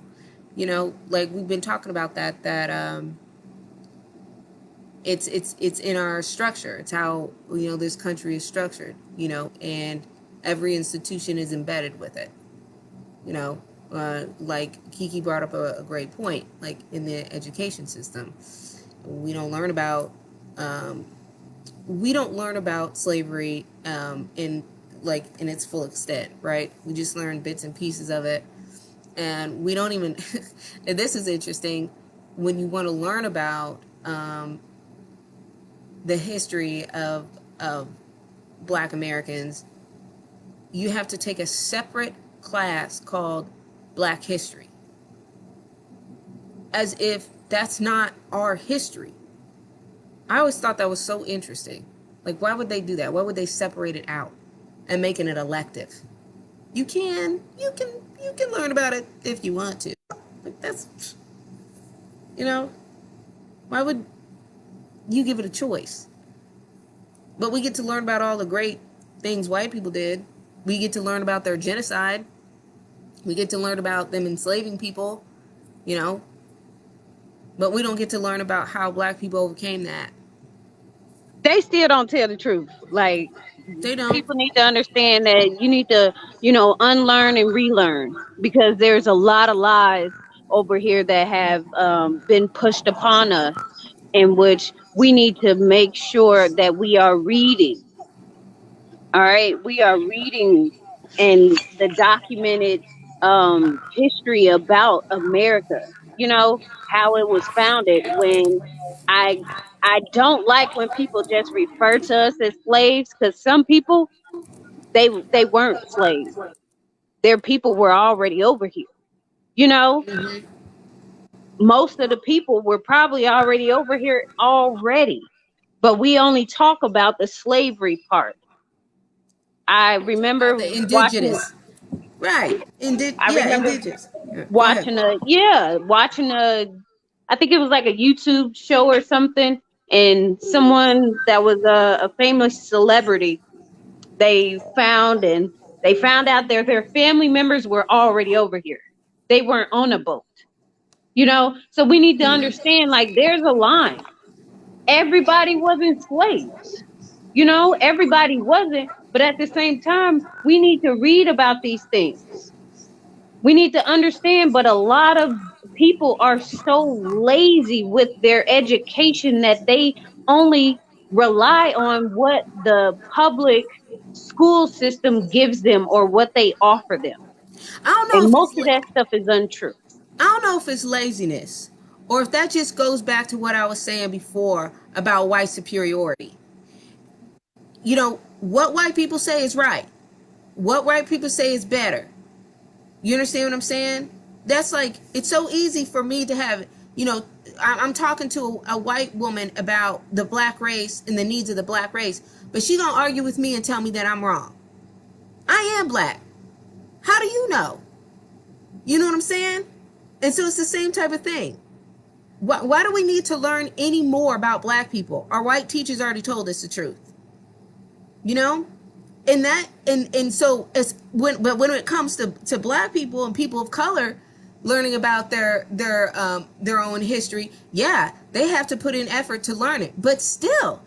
Like we've been talking about that it's in our structure. It's how this country is structured, and every institution is embedded with it. you know like Kee-Kee brought up a great point. Like in the education system, we don't learn about um, slavery in its full extent, right? We just learn bits and pieces of it, and we don't even and this is interesting. When you want to learn about the history of Black Americans, you have to take a separate class called Black History, as if that's not our history. I always thought that was so interesting. Like, why would they do that? Why would they separate it out and making it elective? You can learn about it if you want to. Like, that's, why would you give it a choice? But we get to learn about all the great things white people did. We get to learn about their genocide. We get to learn about them enslaving people, but we don't get to learn about how black people overcame that. They still don't tell the truth. Like, They don't. people need to understand that you need to, unlearn and relearn, because there's a lot of lies over here that have been pushed upon us, in which we need to make sure that we are reading. All right, we are reading and the documented history about America. How it was founded. When I I don't like when people just refer to us as slaves, because some people, they weren't slaves. Their people were already over here. You know, Mm-hmm. most of the people were probably already over here already, but we only talk about the slavery part. I About remember the watching. indigenous. Right. I Yeah, remember indigenous. Yeah, go ahead. watching a, I think it was like a YouTube show or something, and someone that was a famous celebrity, they found out their family members were already over here. They weren't on a boat. So we need to understand, like, there's a line. Everybody wasn't slaves. Everybody wasn't, but at the same time, we need to read about these things. We need to understand, but a lot of people are so lazy with their education that they only rely on what the public school system gives them or what they offer them. I don't know And if most of that stuff is untrue. I don't know if it's laziness or if that just goes back to what I was saying before about white superiority. What white people say is right. What white people say is better. You understand what I'm saying? That's like, it's so easy for me to have, I'm talking to a white woman about the black race and the needs of the black race, but she gonna argue with me and tell me that I'm wrong. I am black. How do you know? You know what I'm saying? And so it's the same type of thing. Why do we need to learn any more about black people? Our white teachers already told us the truth. You know? And so when it comes to black people and people of color learning about their own history, yeah, they have to put in effort to learn it. But still,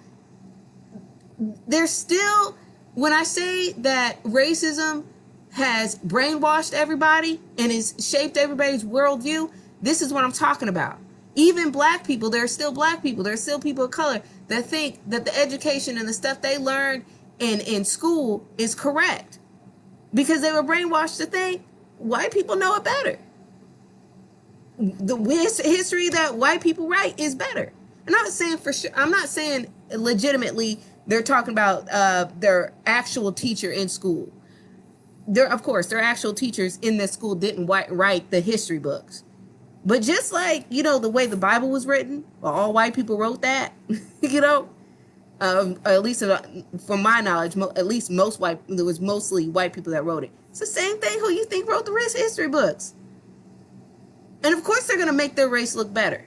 there's still, when I say that racism has brainwashed everybody and has shaped everybody's worldview, this is what I'm talking about. Even black people, there are still black people, there are still people of color that think that the education and the stuff they learned in school is correct because they were brainwashed to think white people know it better. The history that white people write is better. I'm not saying for sure. I'm not saying legitimately they're talking about their actual teacher in school. Of course, their actual teachers in the school didn't write the history books. But just like, the way the Bible was written, well, all white people wrote that, at least from my knowledge, at least there was mostly white people that wrote it. It's the same thing. Who you think wrote the history books? And of course they're going to make their race look better.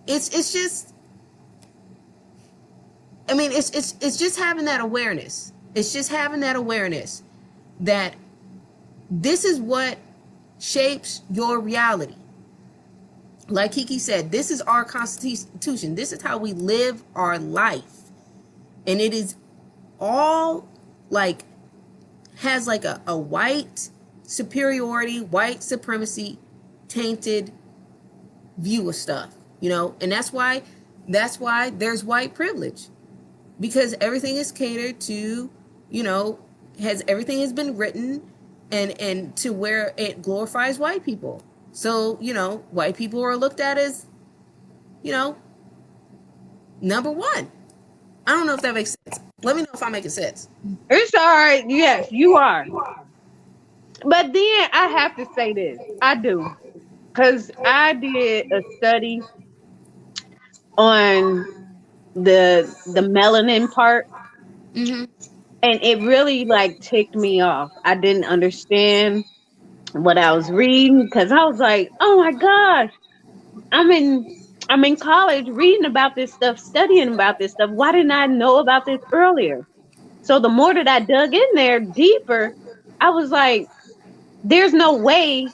It's just, I mean, it's just having that awareness. It's just having that awareness that this is what shapes your reality. Like Kee-Kee said, this is our constitution. This is how we live our life. And it is all like, has like a white superiority, white supremacy tainted view of stuff, and that's why there's white privilege, because everything is catered to, everything has been written and to where it glorifies white people. So, white people are looked at as, number one. I don't know if that makes sense. Let me know if I'm making sense. It's all right. Yes, you are. But then I have to say this. I do. Because I did a study on the melanin part, Mm-hmm. and it really like ticked me off. I didn't understand what I was reading because I was like, oh my gosh, I'm in I'm in college reading about this stuff, studying about this stuff. Why didn't I know about this earlier? So the more that I dug in there deeper, I was like, there's no way.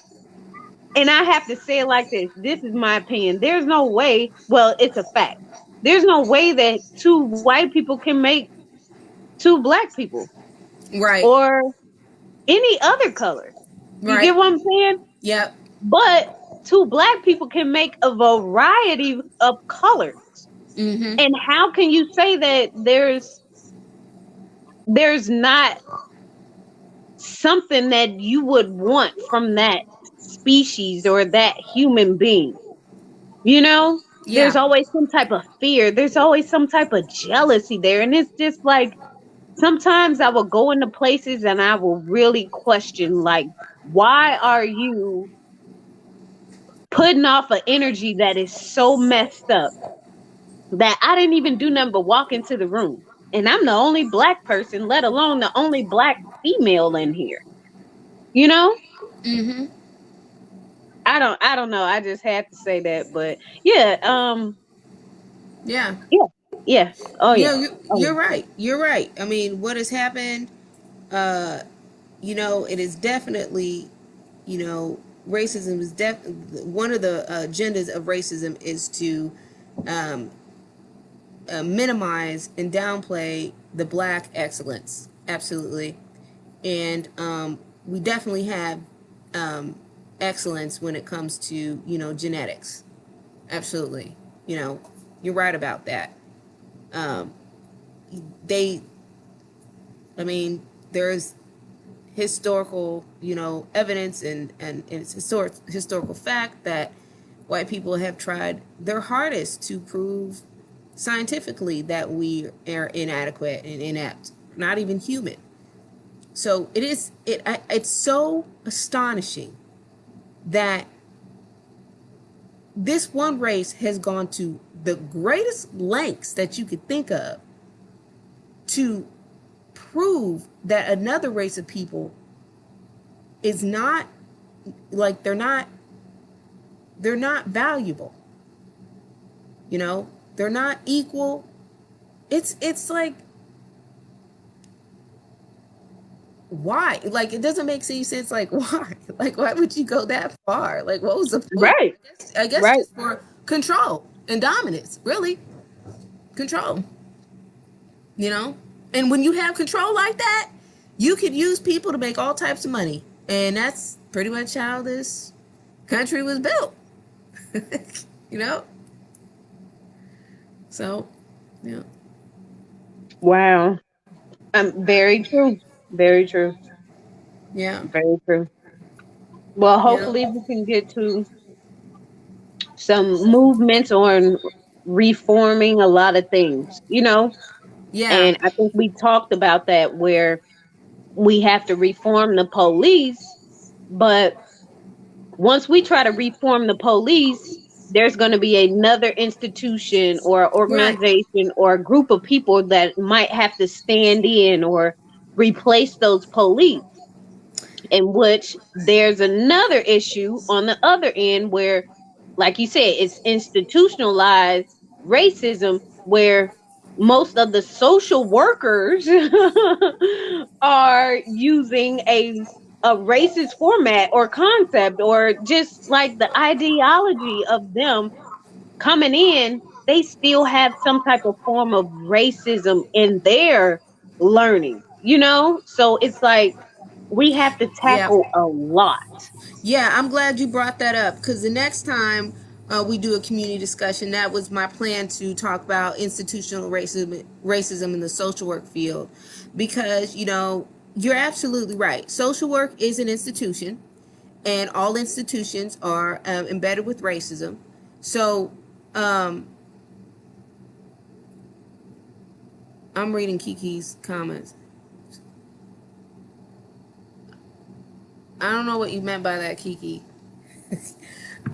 And I have to say it like this. This is my opinion. There's no way. Well, it's a fact. There's no way that two white people can make two black people Right. or any other color. You get Right. what I'm saying? Yep. But two black people can make a variety of colors. Mm-hmm. And how can you say that there's not something that you would want from that species or that human being? You know, there's Yeah. always some type of fear. There's always some type of jealousy there. And it's just like sometimes I will go into places and I will really question, like, why are you putting off an energy that is so messed up that I didn't even do nothing but walk into the room? And I'm the only black person, let alone the only black female in here. You know? Mm-hmm. I don't know. I just had to say that. But yeah, Yeah. yeah, yeah. Oh You yeah. know, Oh you're right. You're right. I mean, what has happened, uh, it is definitely, racism is one of the agendas of racism is to um, minimize and downplay the black excellence. Absolutely. And we definitely have um, excellence when it comes to, genetics. Absolutely. You know, you're right about that. Um, they, I mean, there's historical, evidence and it's historical fact that white people have tried their hardest to prove scientifically that we are inadequate and inept, not even human. So it's so astonishing that this one race has gone to the greatest lengths that you could think of to prove that another race of people is not like they're not valuable. They're not equal. It's like, why? Like, it doesn't make any sense. Like, why? Like, why would you go that far? Like, what was the point? right, I guess right. just for control and dominance, really. Control. you know and when you have control like that, you could use people to make all types of money, and that's pretty much how this country was built. you know so yeah. Wow. Very true. Very true. Yeah. Very true. Well, Yeah. hopefully we can get to some movements on reforming a lot of things, Yeah. and I think we talked about that where we have to reform the police, but once we try to reform the police, there's going to be another institution or Right. organization or a group of people that might have to stand in or replace those police. In which there's another issue on the other end where, like you said, it's institutionalized racism where most of the social workers are using a racist format or concept, or just like the ideology of them coming in, they still have some type of form of racism in their learning, so it's like we have to Yeah. tackle a lot. Yeah, I'm glad you brought that up, because the next time we do a community discussion, that was my plan, to talk about institutional racism in the social work field, because you're absolutely right. Social work is an institution, and all institutions are embedded with racism. So, I'm reading Kee-Kee's comments. I don't know what you meant by that, Kee-Kee.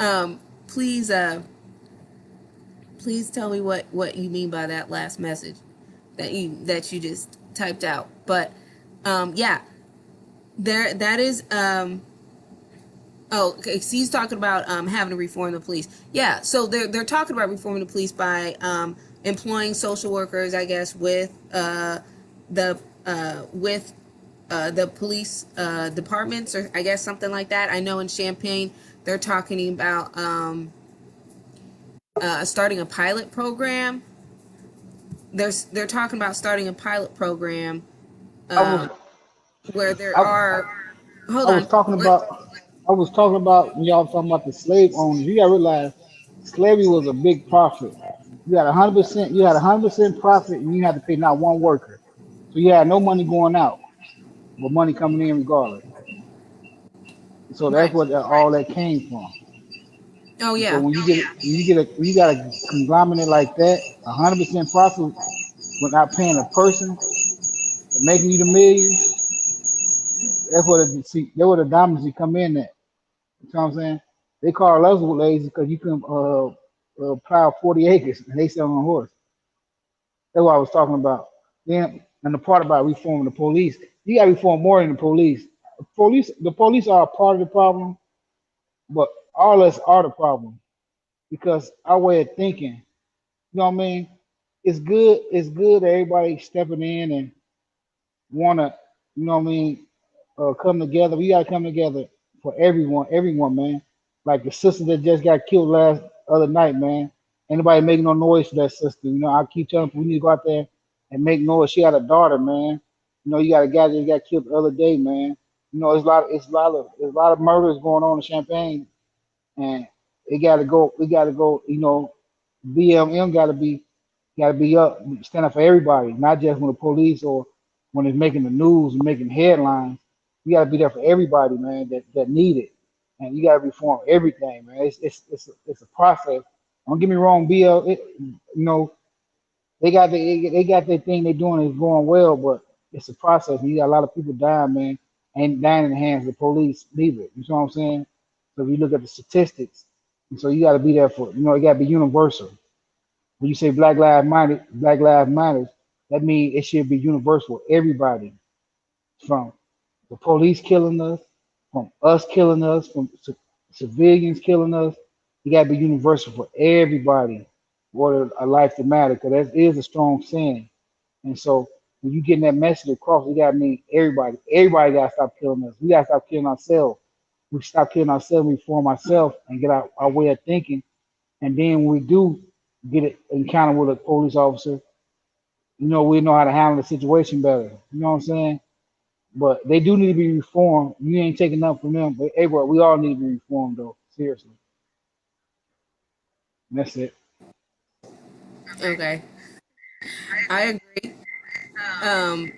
um, please, please tell me what you mean by that last message that you just typed out. But yeah, there that is oh, okay, so he's talking about having to reform the police. Yeah, so they're talking about reforming the police by employing social workers, I guess, the with the police departments, or I guess something like that. I know in Champaign they're talking about starting a pilot program. They're talking about starting a pilot program I was where there I, are. I Hold was on. talking What? about I was talking about when y'all was talking about the slave owners. You gotta realize slavery was a big profit. You had 100%. You had 100% profit, and you had to pay not one worker. So you had no money going out, but money coming in regardless. So that's Right. what all that came from. Oh And so yeah. when you get a conglomerate like that, 100% profit without paying a person and making you the millions, that's what the diamonds come in at. You know what I'm saying? They call us lazy because you can plow 40 acres and they sell on a horse. That's what I was talking about. Then, and the part about reforming the police, you got to reform more than the police. The police are a part of the problem, but all of us are the problem because our way of thinking. You know what I mean? It's good. It's good that everybody stepping in and wanna, you know what I mean, come together. We gotta come together for everyone, man. Like the sister that just got killed last other night, man. Anybody making no noise for that sister? You know, I keep telling people we need to go out there and make noise. She had a daughter, man. You know, you got a guy that got killed the other day, man. You know, there's a lot of murders going on in Champaign, and it got to go. We got to go. You know, BMM got to be up, stand up for everybody, not just when the police or when it's making the news and making headlines. You got to be there for everybody, man. That need it, and you got to reform everything, man. It's a process. Don't get me wrong, you know, they got their thing they doing is going well, but it's a process. And you got a lot of people dying, man, and dying in the hands of the police neither. You know what I'm saying? So if you look at the statistics, and so you got to be there for, you know, it got to be universal. When you say Black Lives Matters, that means it should be universal. Everybody, from the police killing us, from us killing us, from civilians killing us, it got to be universal for everybody. What a life to matter, because that is a strong saying. And so when you getting that message across, it got to mean everybody. Everybody got to stop killing us. We got to stop killing ourselves. We stop killing ourselves, we form ourselves, and get our way of thinking. And then when we do get an encounter with a police officer, you know, we know how to handle the situation better. You know what I'm saying? But they do need to be reformed. You ain't taking nothing from them, but everybody, we all need to be reformed, though. Seriously. And that's it. Okay. I agree. Um,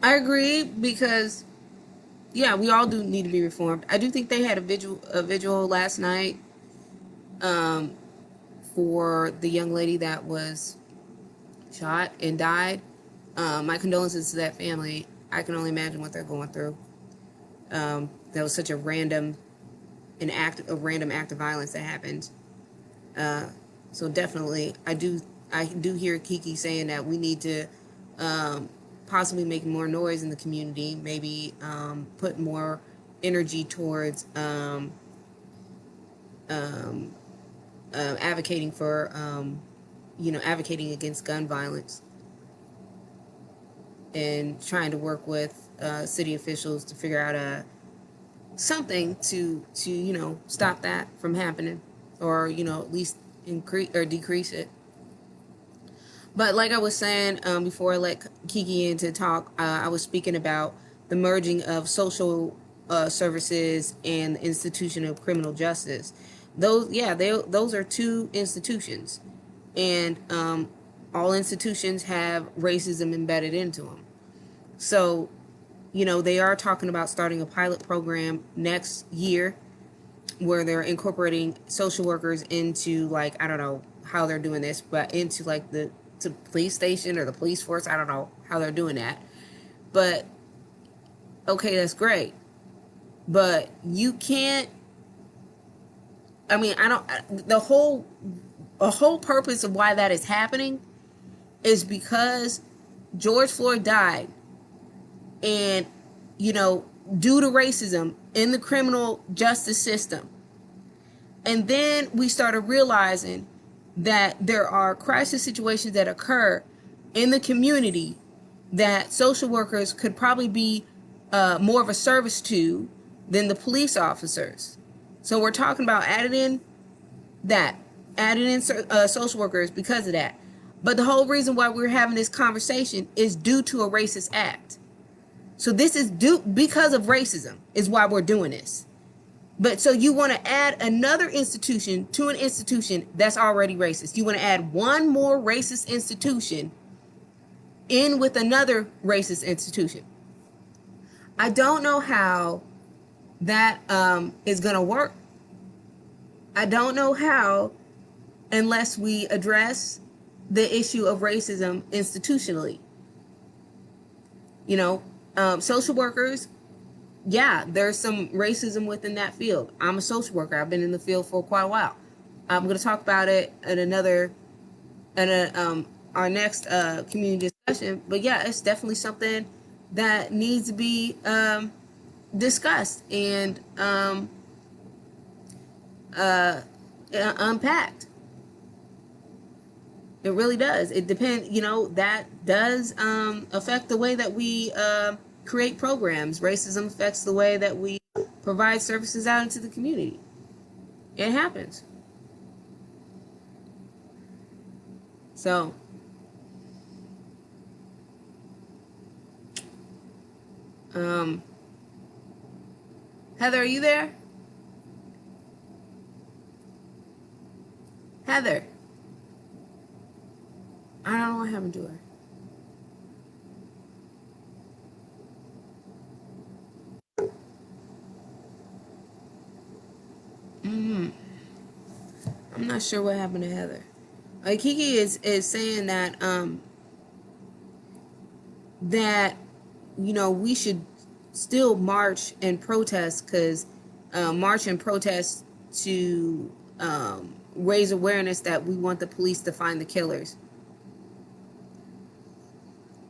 I agree because yeah, we all do need to be reformed. I do think they had a vigil last night um, for the young lady that was shot and died. My condolences to that family. I can only imagine what they're going through. That was such a random act of violence that happened. Uh, so definitely, I do hear Kee-Kee saying that we need to um, possibly make more noise in the community. Maybe put more energy towards um, advocating for advocating against gun violence and trying to work with city officials to figure out something to stop that from happening, or at least increase or decrease it. But like I was saying before I let Kee-Kee in to talk, I was speaking about the merging of social services and the institution of criminal justice. Those are two institutions, and all institutions have racism embedded into them. So, they are talking about starting a pilot program next year where they're incorporating social workers into, like, I don't know how they're doing this, but into like to police station or the police force. I don't know how they're doing that, but okay, that's great. But you can't. I mean, I don't. The whole purpose of why that is happening is because George Floyd died, and you know, due to racism in the criminal justice system. And then we started realizing that there are crisis situations that occur in the community that social workers could probably be more of a service to than the police officers. So we're talking about that, adding in social workers because of that. But the whole reason why we're having this conversation is due to a racist act. So this is due because of racism is why we're doing this. But so you want to add another institution to an institution that's already racist. You want to add one more racist institution in with another racist institution. I don't know how that is going to work. I don't know how unless we address the issue of racism institutionally. You know, social workers, yeah, there's some racism within that field. I'm a social worker. I've been in the field for quite a while. I'm going to talk about it in our next community discussion. But yeah, it's definitely something that needs to be discussed and unpacked. It really does. It depends, you know, that does affect the way that we create programs. Racism affects the way that we provide services out into the community. It happens. So, Heather, are you there? Heather. I don't know what happened to her. I'm not sure what happened to Heather. Kee-Kee is saying that you know we should still march and protest because march and protest to raise awareness that we want the police to find the killers.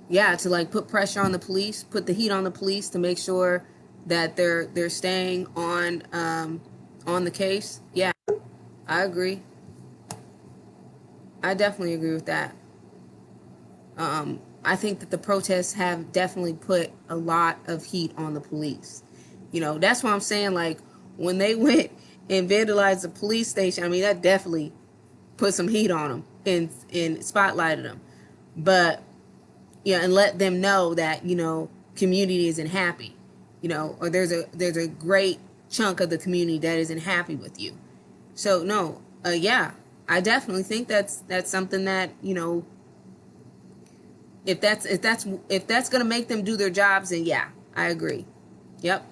Yeah, to like put pressure on the police, put the heat on the police to make sure that they're staying on the case. Yeah, I agree. I definitely agree with that. I think that the protests have definitely put a lot of heat on the police. You know, that's why I'm saying, like, when they went and vandalized the police station, I mean, that definitely put some heat on them and spotlighted them. But, yeah, and let them know that, you know, community isn't happy, you know, or there's a great chunk of the community that isn't happy with you. So, no, yeah, I definitely think that's something that, you know, if that's gonna make them do their jobs, then yeah, I agree. Yep,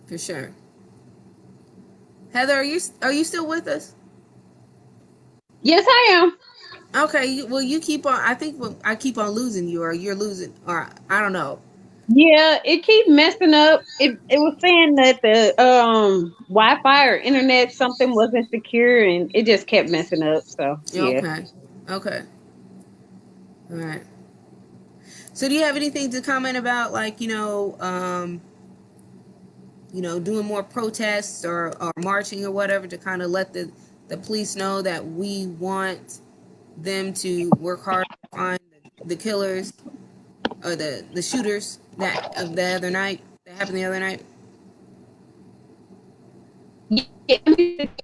for sure. Heather, are you still with us? Yes, I am. Okay, well you keep on. I think I keep on losing you, or you're losing, or I don't know. Yeah, it keeps messing up. It was saying that the Wi-Fi or internet something wasn't secure, and it just kept messing up. So yeah. Okay, okay, all right. So do you have anything to comment about, like you know, doing more protests or marching or whatever to kind of let the police know that we want them to work hard to find the killers or the shooters that of the other night that happened the other night. Yeah,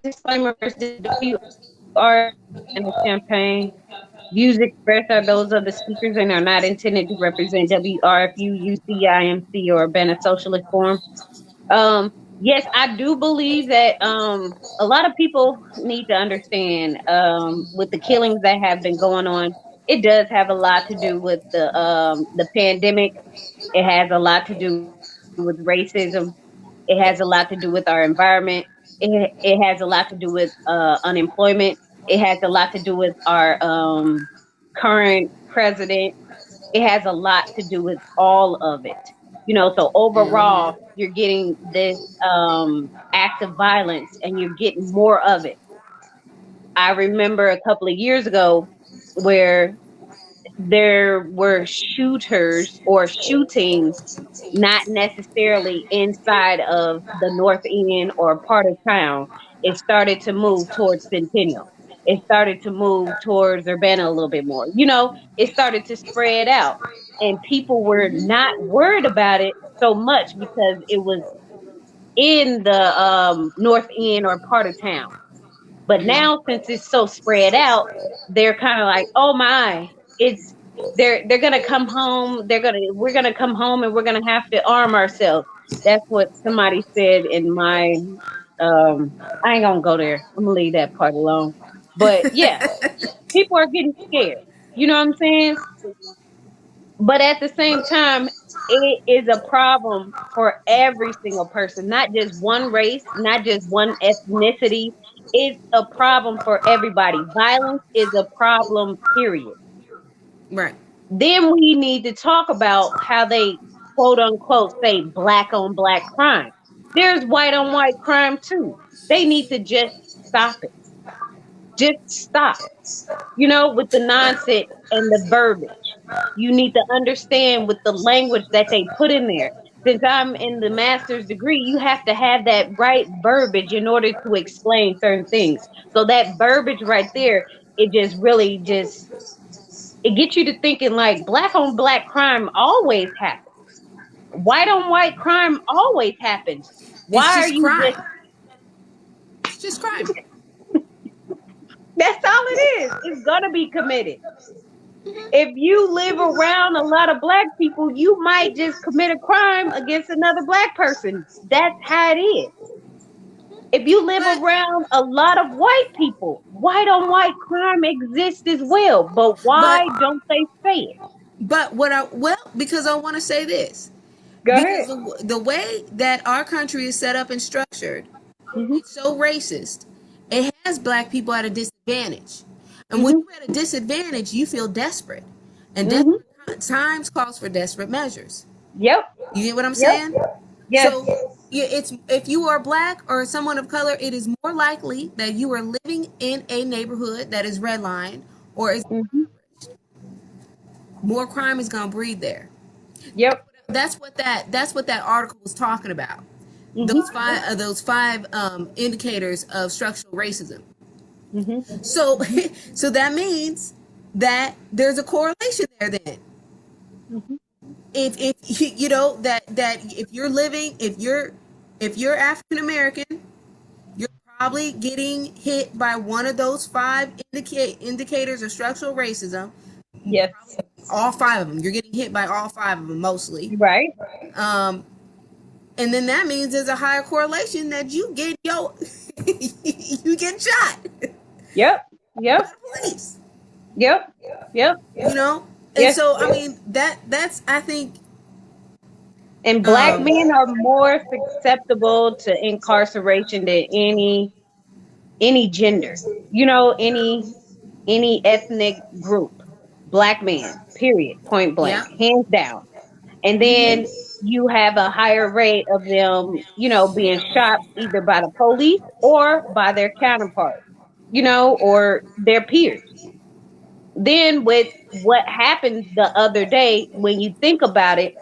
disclaimer first, the WRFU and the campaign. Views expressed are those of the speakers and are not intended to represent WRFU, UCIMC, or Urbana Socialist Forum. Yes, I do believe that a lot of people need to understand with the killings that have been going on, it does have a lot to do with the pandemic. It has a lot to do with racism. It has a lot to do with our environment. It has a lot to do with unemployment. It has a lot to do with our current president. It has a lot to do with all of it. So overall, you're getting this act of violence and you're getting more of it. I remember a couple of years ago where there were shooters or shootings not necessarily inside of the North End or part of town. It started to move towards Centennial. It started to move towards Urbana a little bit more. It started to spread out. And people were not worried about it so much because it was in the North End or part of town. But now, since it's so spread out, they're kind of like, oh my, it's they're gonna come home. We're gonna come home and we're gonna have to arm ourselves. That's what somebody said in my. I ain't gonna go there. I'm gonna leave that part alone. But yeah, people are getting scared. You know what I'm saying? But at the same time, it is a problem for every single person, not just one race, not just one ethnicity. It's a problem for everybody. Violence is a problem, period. Right. Then we need to talk about how they quote unquote say black on black crime. There's white on white crime too. They need to just stop it. Just stop, with the nonsense and the verbiage. You need to understand with the language that they put in there. Since I'm in the master's degree, you have to have that right verbiage in order to explain certain things. So that verbiage right there, it just really just it gets you to thinking like black on black crime always happens. White on white crime always happens. It's Why are just you just crime. It's just crime. that's all it is. It's gonna be committed. If you live around a lot of black people, you might just commit a crime against another black person. That's how it is. If you live But around a lot of white people, white on white crime exists as well. But but why don't they say it? because I want to say this, Go because ahead. the way that our country is set up and structured, Mhm. it's so racist. It has black people at a disadvantage, and when Mhm. you're at a disadvantage, you feel desperate, and Mhm. desperate times calls for desperate measures. Yep. You get what I'm Yep. saying? Yes. So yeah, it's if you are black or someone of color, it is more likely that you are living in a neighborhood that is redlined or is Mhm. more crime is gonna breed there. Yep. That's what that article was talking about. Mhm. Those five indicators of structural racism. Mhm. So so that means that there's a correlation there. Then Mhm. if that if you're living if you're African American, you're probably getting hit by one of those five indicators of structural racism. Yes. All five of them. You're getting hit by all five of them mostly. Right. Um, and then that means there's a higher correlation that you get shot Yep. Yep. by the police. Yep. Yep. You know, and Yes. so I mean that's I think And black um, men are more susceptible to incarceration than any gender. Any ethnic group. Black man. Period. Point blank. yeah. Hands down. And then you have a higher rate of them, being shot either by the police or by their counterparts, or their peers. Then with what happened the other day, when you think about it,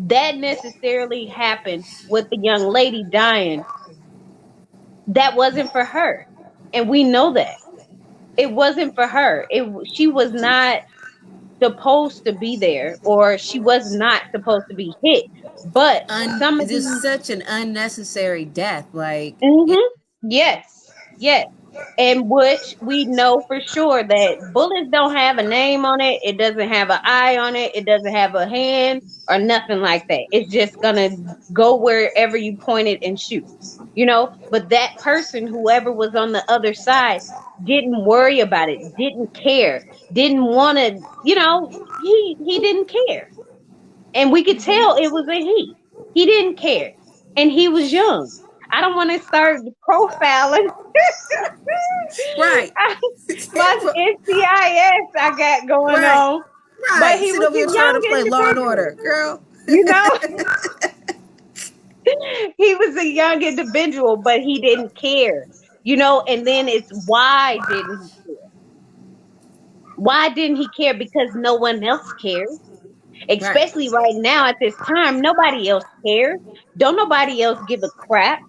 that necessarily happened with the young lady dying. That wasn't for her. And we know that. It wasn't for her. She was not supposed to be there, or she was not supposed to be hit. But some of Just these. such an unnecessary death. Like it, Hmm. Yes, yes. And which we know for sure that bullets don't have a name on it. It doesn't have an eye on it. It doesn't have a hand or nothing like that. It's just gonna go wherever you point it and shoot. But that person, whoever was on the other side, didn't worry about it, didn't care, didn't want to. He didn't care, and we could tell it was a he. He didn't care, and he was young. I don't want to start profiling. Right. My NCIS I got going Right. on. But Right. he Sit was over here a trying to young play Law and individual. Order, girl. You know, he was a young individual, but he didn't care. And then it's why didn't he care? Why didn't he care? Because no one else cares. Right. Especially right now at this time, nobody else cares. Don't nobody else give a crap.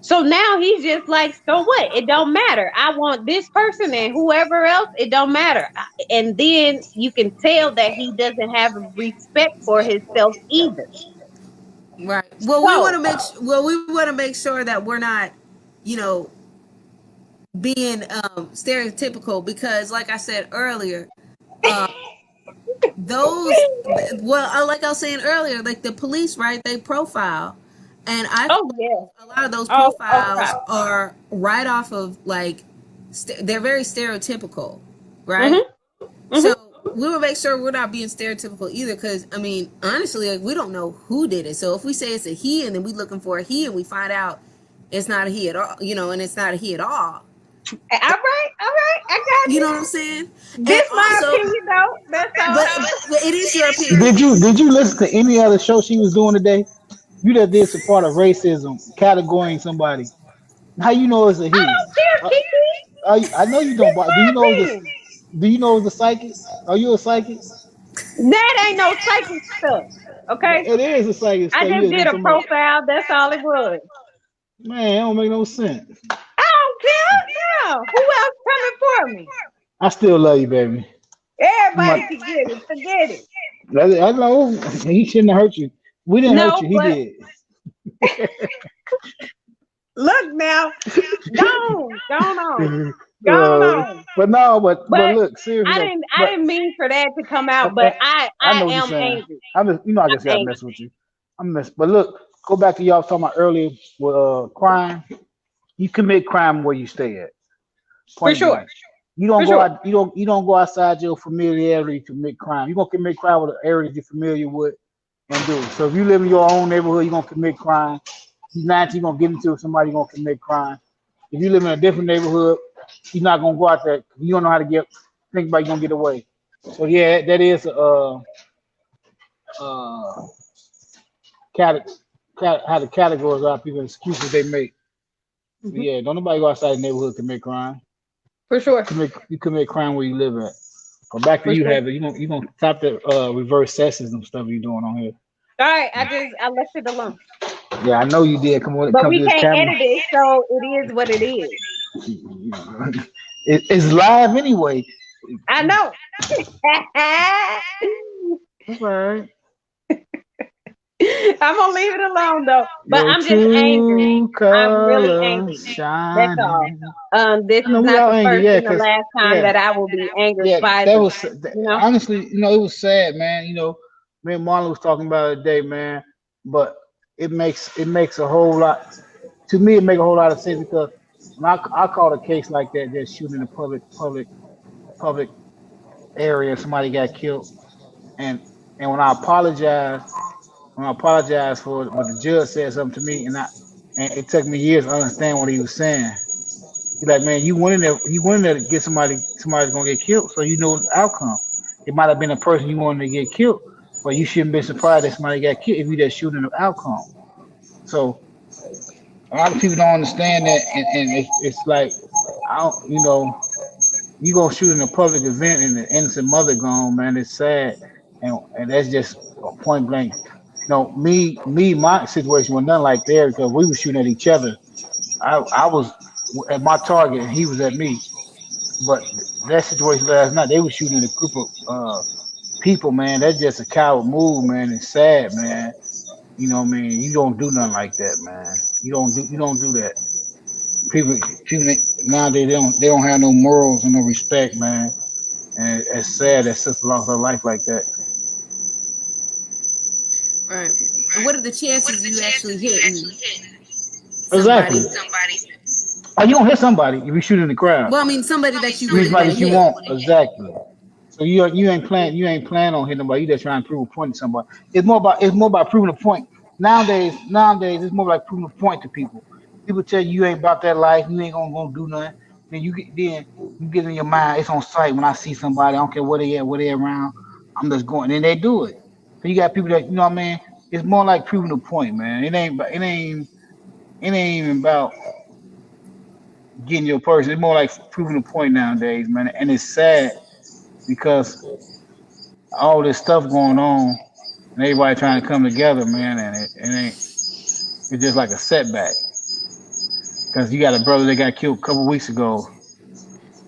So now he's just like, so what? It don't matter. I want this person and whoever else, it don't matter. And then you can tell that he doesn't have respect for himself either. Right. Well, So, we want to make sure that we're not, you know, being stereotypical because, like I said earlier, those like I was saying earlier, like the police, right? They profile, and I feel oh yeah. like a lot of those Oh profiles crap. are right off of like they're very stereotypical, right? Mhm. Mhm. So we will make sure we're not being stereotypical either, because I mean, honestly, like we don't know who did it. So if we say it's a he, and then we looking for a he, and we find out it's not a he at all, and it's not a he at all. All right. All right. I got You you. know what I'm saying? And This my also, opinion though. That's all. but it is your opinion. Did you listen to any other show she was doing today? You that did some part of racism, categorizing somebody. How you know it's a I he? don't care, Uh, Kiki. I know you don't. It's But do my you know the? opinion. Do you know the psychic? Are you a psychic? That ain't no psychic stuff. Okay? It is a psychic I stuff. just You did know a somebody. profile. That's all it was. Man, it don't make no sense. I don't care. No. Who else coming for me? I still love you, baby. Everybody My, can get it. Forget it. I know he shouldn't have hurt you. We didn't hurt No, you. He but did. look now. Gone on. Gone uh, on. but no, but But look, seriously though. I But didn't mean for that to come uh, out, but uh, I I know what you're am saying. angry. I'm just, I I'm guess I gotta angry. mess with you. I'm mess. But look, go back to y'all talking about earlier with crime. You commit crime where you stay at. For Point sure. blank. You don't For go sure. out. You don't go outside your familiarity to commit crime. You're gonna commit crime with the areas you're familiar with and do. So if you live in your own neighborhood, you're gonna commit crime. You're not. You're gonna get into somebody. You're gonna commit crime. If you live in a different neighborhood, you're not gonna go out there. You don't know how to get. Think about you gonna get away. So yeah, that is uh, cat, how the categories are people excuses they make. So Mhm. yeah, don't nobody go outside the neighborhood to commit crime. For sure. You commit crime where you live at. But back to For you, sure. have it. You gonna stop the reverse sexism stuff you doing on here. All right. I left it alone. Yeah, I know you did. Come on, But come to we this can't camera. edit it, so it is what it is. It's live anyway. I know. That's all right. I'm gonna leave it alone though. But Your I'm just angry. true I'm really colors angry. That's all. shining. This I is know we not all the angry, first yeah, and the cause last time yeah, that I will be angered yeah, by that this. was You know. honestly, it was sad, man. Me and Marlon was talking about it today, man. But it makes a whole lot to me. It make a whole lot of sense because when I caught a case like that, just shooting in a public area, somebody got killed, and and when I apologized for it, but the judge said something to me, and it took me years to understand what he was saying. He's like, man, you went in there to get somebody's gonna get killed, so you know the outcome. It might have been a person you wanted to get killed, but you shouldn't be surprised that somebody got killed if you just shooting the outcome. So a lot of people don't understand that, and it's like, I don't, you gonna shoot in a public event and the innocent mother gone, man. It's sad, and that's just a point blank. My situation was nothing like theirs because we were shooting at each other. I was at my target and he was at me. But that situation last night, they were shooting at a group of people, man. That's just a coward move, man. It's sad, man. You know what I mean? You don't do nothing like that, man. You don't do that. People nowadays they don't have no morals and no respect, man. And it's sad that sister lost her life like that. Right. And what are the chances of you actually hitting somebody? Exactly. Oh, you don't hit somebody if you shoot in the crowd. Well, I mean, somebody that you You hit really somebody want to that you hit. want. Exactly. So you ain't plan on hitting nobody. You just trying to prove a point to somebody. It's more about proving a point Nowadays, it's more like proving a point to people. People tell you you ain't about that life, you ain't gonna do nothing. Then you get in your mind, it's on sight. When I see somebody, I don't care where they around, I'm just going. And they do it. So you got people that what I mean. It's more like proving a point, man. It ain't even about getting your person. It's more like proving a point nowadays, man. And it's sad because all this stuff going on and everybody trying to come together, man. And it ain't. It's just like a setback because you got a brother that got killed a couple weeks ago.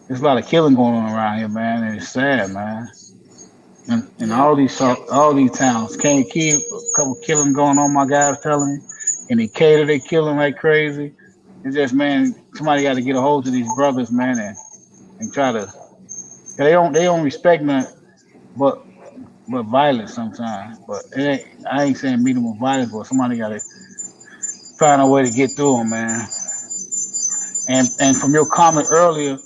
There's a lot of killing going on around here, man, and it's sad, man. And Yep. all these towns, Kee-Kee, a couple killing going on. My guy was telling me, in Decatur they killing like crazy. It's just, man, somebody got to get a hold of these brothers, man, and try to. They don't respect nothing but but violence sometimes. But I ain't saying meet them with violence, but somebody got to find a way to get through them, man. And from your comment earlier,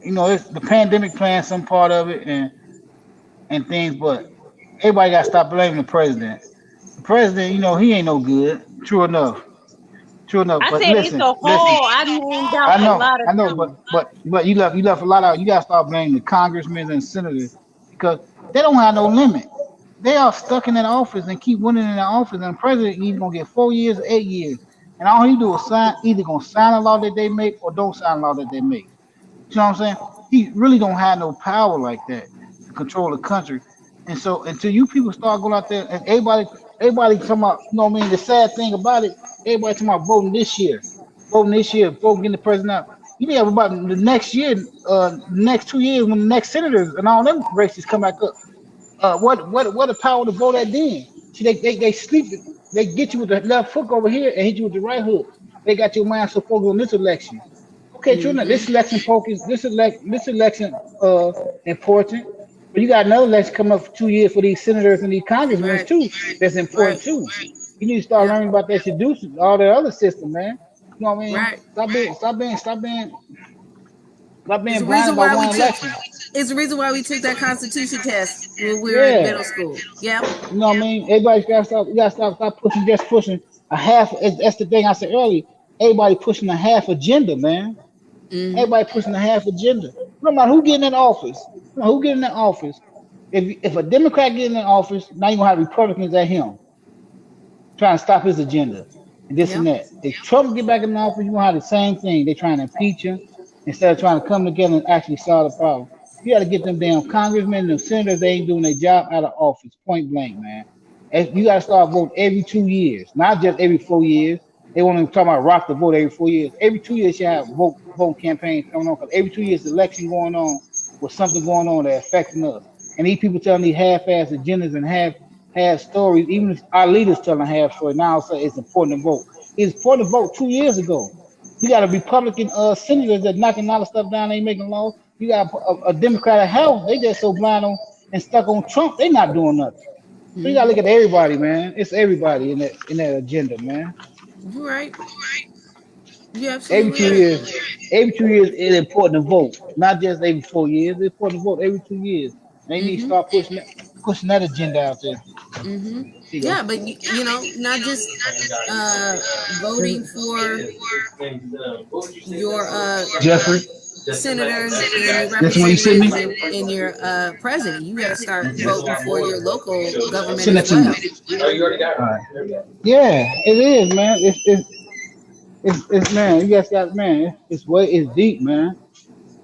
it's the pandemic playing some part of it and things, but everybody got to stop blaming the president. The president, he ain't no good. True enough. True enough. I But said it's listen, a listen. whole. I named out I a know, lot of I know, but things. but but you left a lot out. You gotta start blaming the congressmen and senators because they don't have no limit. They are stuck in that office and keep winning in that office, and the president either gonna get 4 years or 8 years, and all he do is either gonna sign a law that they make or don't sign a law that they make. You know what I'm saying? He really don't have no power like that to control the country. And so until you people start going out there and everybody talking about, what I mean? The sad thing about it, everybody talking about voting getting the president out. You need about the next year, the next 2 years when the next senators and all them races come back up. What the power to vote at then? See, they sleep. They get you with the left hook over here and hit you with the right hook. They got your mind so focused on this election. Okay, true enough. Mm-hmm. This election important, but you got another election coming up for 2 years for these senators and these congressmen Right. too. That's Right. important too. You need to start Yep. learning about that seducing, all that other system, man. You know what I mean? Right. It's Stop being the blinded reason by why we one took. election. It's the reason why we took that Constitution test when we were in Yeah. middle school. Yep. You know what I mean? Everybody's got to stop. You got to stop pushing. Just pushing a half. That's the thing I said earlier. Everybody pushing a half agenda, man. Mm-hmm. Everybody pushing a half agenda. No matter who getting in office. No matter who getting in office. If a Democrat getting in office, now you gonna have Republicans at him trying to stop his agenda and this and Yep. that. If Trump get back in office, you gonna have the same thing. They trying to impeach him instead of trying to come together and actually solve the problem. You got to get them damn congressmen and the senators. They ain't doing their job out of office, point blank, man. And you got to start voting every 2 years, not just every 4 years. They want to talk about rock the vote every 4 years. Every 2 years, you have vote campaigns coming on because every 2 years, election going on with something going on that affecting us. And these people telling these half-ass agendas and half stories. Even if our leaders telling half story now, say it's important to vote. It's important to vote 2 years ago. You got a Republican senators that knocking all the stuff down, ain't making laws. You got a Democratic House. They just so blind on and stuck on Trump. They not doing nothing. So you gotta Mm-hmm. look at everybody, man. It's everybody in that agenda, man. You're right. You're Every absolutely two right. years, every 2 years, it's important to vote. Not just every 4 years. It's important to vote every 2 years. They need to Mm-hmm. start pushing that agenda out there. Mm-hmm. There you go. Yeah, but not just voting for your Jeffrey, senators and your this one you sent representatives me. and your president. You got to start voting for your local government Send as that to me. well. All right. Yeah, it is, man. It's man. You guys got man. It's deep, man.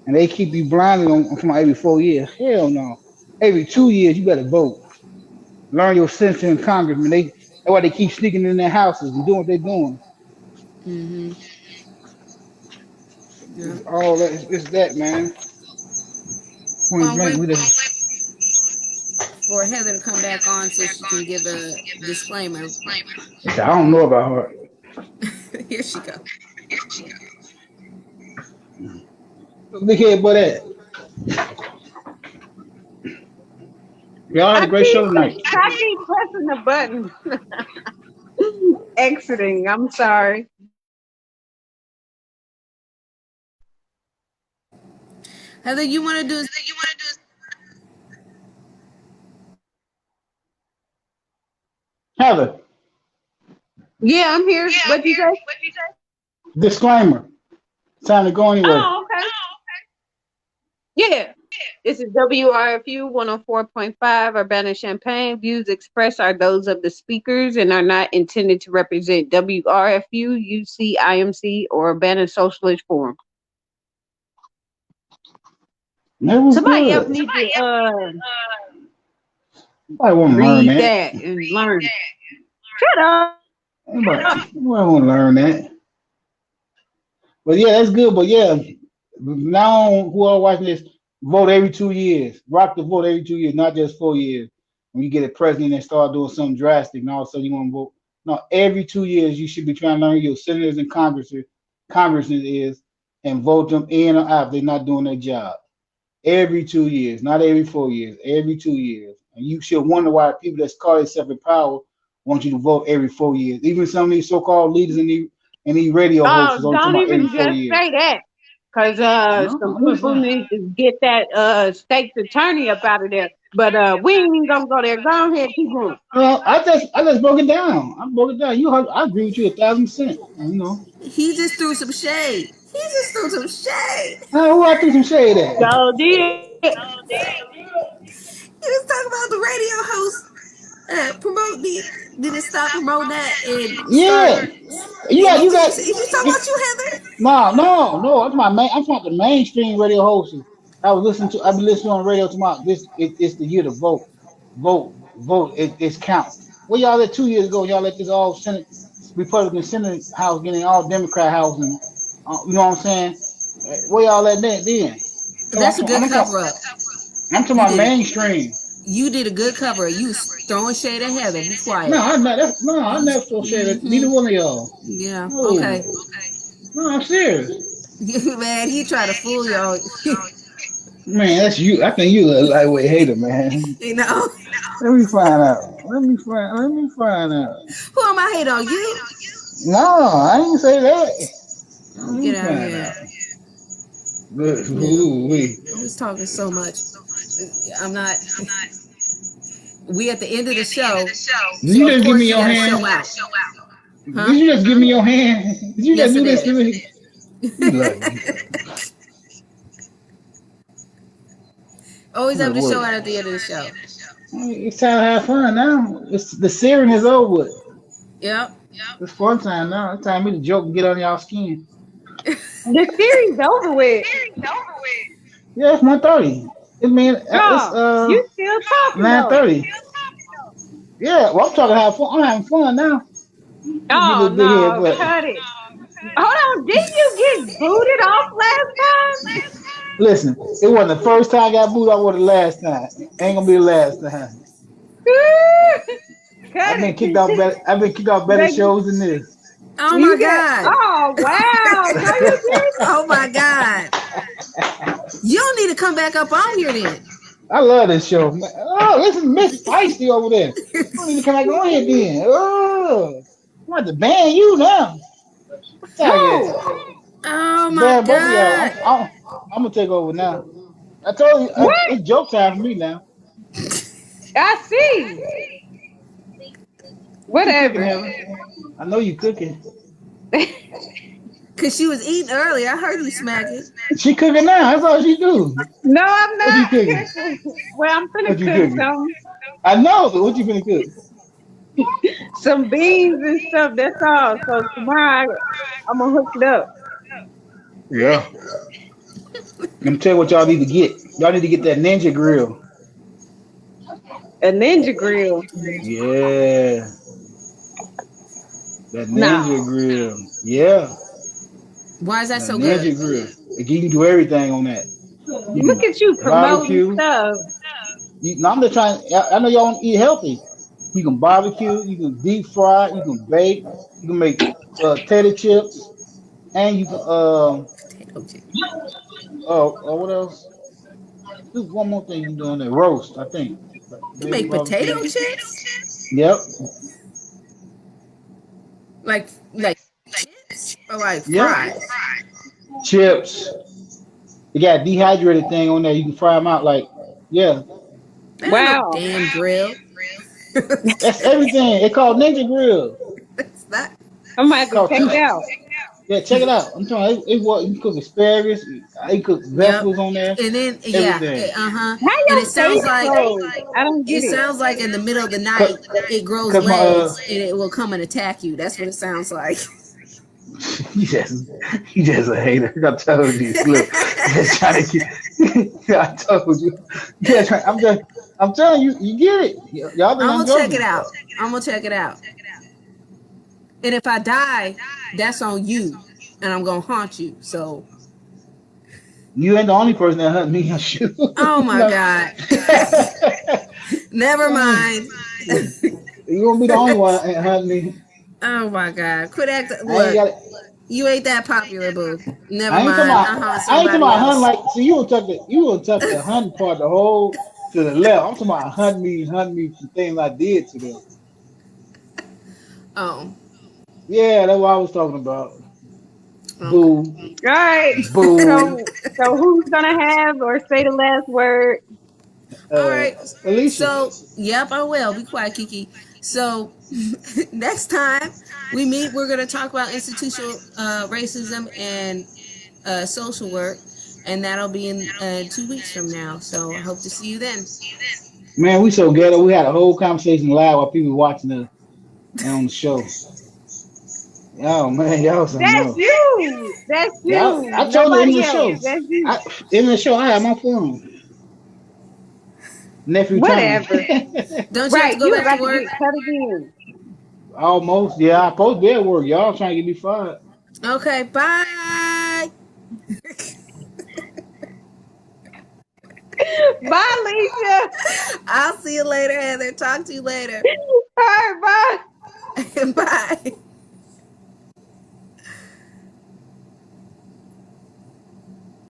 And they keep you blinded on from every 4 years. Hell no. Every 2 years, you better vote. Learn your senator and congressman. That's why they keep sneaking in their houses and doing what they're doing. Mm-hmm. Yeah. It's all that. It's that, man. Well, Point I'll blank. wait We just. for Heather to come back on so she can give a disclaimer. I don't know about her. Here she go. Look here, boy. That y'all had I a great keep show tonight. I keep pressing the button. Exiting. I'm sorry. Heather, you want to do? Heather, Yeah, I'm here. What'd you say? disclaimer. Time to go anyway. Oh, okay. Yeah. This is WRFU 104.5 Urbana Champaign. Views expressed are those of the speakers and are not intended to represent WRFU, UC, IMC, or Urbana Socialist Forum. That was Somebody else good. needs to I want to learn read that. that and learn. Shut up. Nobody want to learn that. But yeah, that's good. But yeah, now on who are watching this, vote every 2 years. Rock the vote every 2 years, not just 4 years. When you get a president and start doing something drastic, and all of a sudden you want to vote. No, every 2 years you should be trying to learn who your senators and congressmen is, and vote them in or out if they're not doing their job. Every 2 years, not every 4 years, every 2 years. And you should wonder why people that's call themselves in power want you to vote every 4 years. Even some of these so-called leaders and these radio hosts Oh, is only talking don't about every even four just years. say that. Because No, some I'm just people saying. need to get that state's attorney up out of there. But we ain't even going to go there. Go ahead, keep going. Well, I just broke it down. I broke it down. I agree with you 1,000%. He just threw some shade. He just threw some shade. Who I threw some shade at? So did. He was talking about the radio host promote did it stop promoting that and start. Yeah, you got. Is he talking about you, Heather? No, no, no. I'm talking the mainstream radio hosts. I've been listening on the radio tomorrow. It's the year to vote. Vote. It's count. Where y'all at 2 years ago? Y'all let this all Senate Republican Senate House getting all Democrat House, and you know what I'm saying? Where y'all at then? That's a good cover up. I'm talking You about did. mainstream. You did a good cover. You was throwing shade at Heather. Be No, quiet. I'm not. No, I never so share that. Neither one of y'all. Yeah. No, Okay. no, I'm serious. Man, he tried to fool y'all. Man, that's you. I think you a lightweight hater, man. You know. Let me find out. Let me find out. Who am I hate on you? No, I didn't say that. Let me Get out of find here. out. But, Yeah. ooh, wee. I was talking so much. I'm not. We at the end of the show, Did so you of just give me course you your got to hand? show out, Did huh? you just give me your hand? Did you just Yes, I do this did. to me? You love you. Always I'm have at to show work. out at the end of the show. It's time to have fun now. It's the searing is over with. Yep. It's fun time now. It's time for me to joke and get on y'all skin. The series over with. Yeah, it's 1:30. It's Oh, you still talking though. 9:30. Yeah, well, I'm talking have fun. I'm having fun now. Let me get a Oh little bit here, no, but cut it. Hold on, didn't you get booted off last listen, it wasn't the first time I got booed. I was the last time. Ain't gonna be the last time. time? Cut it. I've been kicked off better Like, shows than this. Oh my you get. God. Oh wow, no, you didn't. Oh my God. You don't need to come back up on here then. I love this show. Oh, listen, Miss Feisty over there. You don't need to come back on here then. Oh, I'm about to ban you now. Who? TYgar. Oh my Ban both of y'all. God. I'm gonna take over now. I told you What? it's joke time for me now. I see. What you cooking, Whatever. Heather? I know you cooking. Cause she was eating earlier. I heard you smacking. She cooking now. That's all she do. No, I'm What you not cooking? cooking. Well, I'm What finna you cook cooking? some I know, but what you finna cook? beans and stuff. That's all. So tomorrow I'm gonna hook it up. Yeah. Let me tell you what y'all need to get. Y'all need to get that Ninja Grill. A ninja grill. Yeah, that Ninja No. Grill. Yeah, Why is that that so good? Ninja Grill. Like, you can do everything on that. You Look can at you promoting barbecue. stuff. No, I'm just trying. I know y'all want to eat healthy. You can barbecue. You can deep fry. You can bake. You can make tater chips, and you can Potato chip. what else? Do one more thing you can do on there. Roast, I think. You Bacon make potato barbecue. chips? Yep. Like chips or like Yep. fries? Chips. You got a dehydrated thing on there. You can fry them out like, yeah. That ain't no Wow. damn grill. That's everything. It called Ninja Grill. It's not. I'm gonna have to Called check it out. Yeah, check it out. I'm telling you, it was you cook asparagus, I cook Yep. vegetables on there, And then yeah, everything. How and your face froze? I don't get it it. sounds like in the middle of the Cause, night it grows 'cause my legs and it will come and attack you. That's what it sounds like. you just you just a hater. I told you. Look, just trying to get. I told you. Yeah, I'm telling you, you get it. Y'all think I'm I'm gonna check joking? it out. I'm gonna check it out. And if I die, that's on you, and I'm gonna haunt you. So, You ain't the only person that hunt me. Shoot. oh my No. God, never mind. You won't be the only one that hunt me. Oh my God, quit acting. I ain't Look, got it. you ain't that popular, boo. Never I ain't talking mind. about. I haunt I ain't talking somebody about hunting else. like. So you will tuck the hunting part the whole to the left. I'm talking about hunt me for things I did to them. Oh, Yeah, that's what I was talking about. okay. Boo, All right. boo. So who's gonna have or say the last word? All right. Alicia. So, yep, I will. Be quiet, Kiki. So, next time we meet, we're going to talk about institutional racism and social work, and that'll be in 2 weeks from now. So, I hope to see you then. Man, we so ghetto. We had a whole conversation live while people watching us and on the show. Oh man, y'all something That's else. you. That's Y'all, you. I told her in Nobody the else. show. That's you. In the show, I had my phone. Nephew Tommy. Whatever. Don't you have to Right. go You back to about to work? get cut again. Almost. Yeah, I supposed to be at work. Y'all trying to get me fired. Okay, bye. Bye, Alicia. I'll see you later, Heather. Talk to you later. All right, bye. Bye.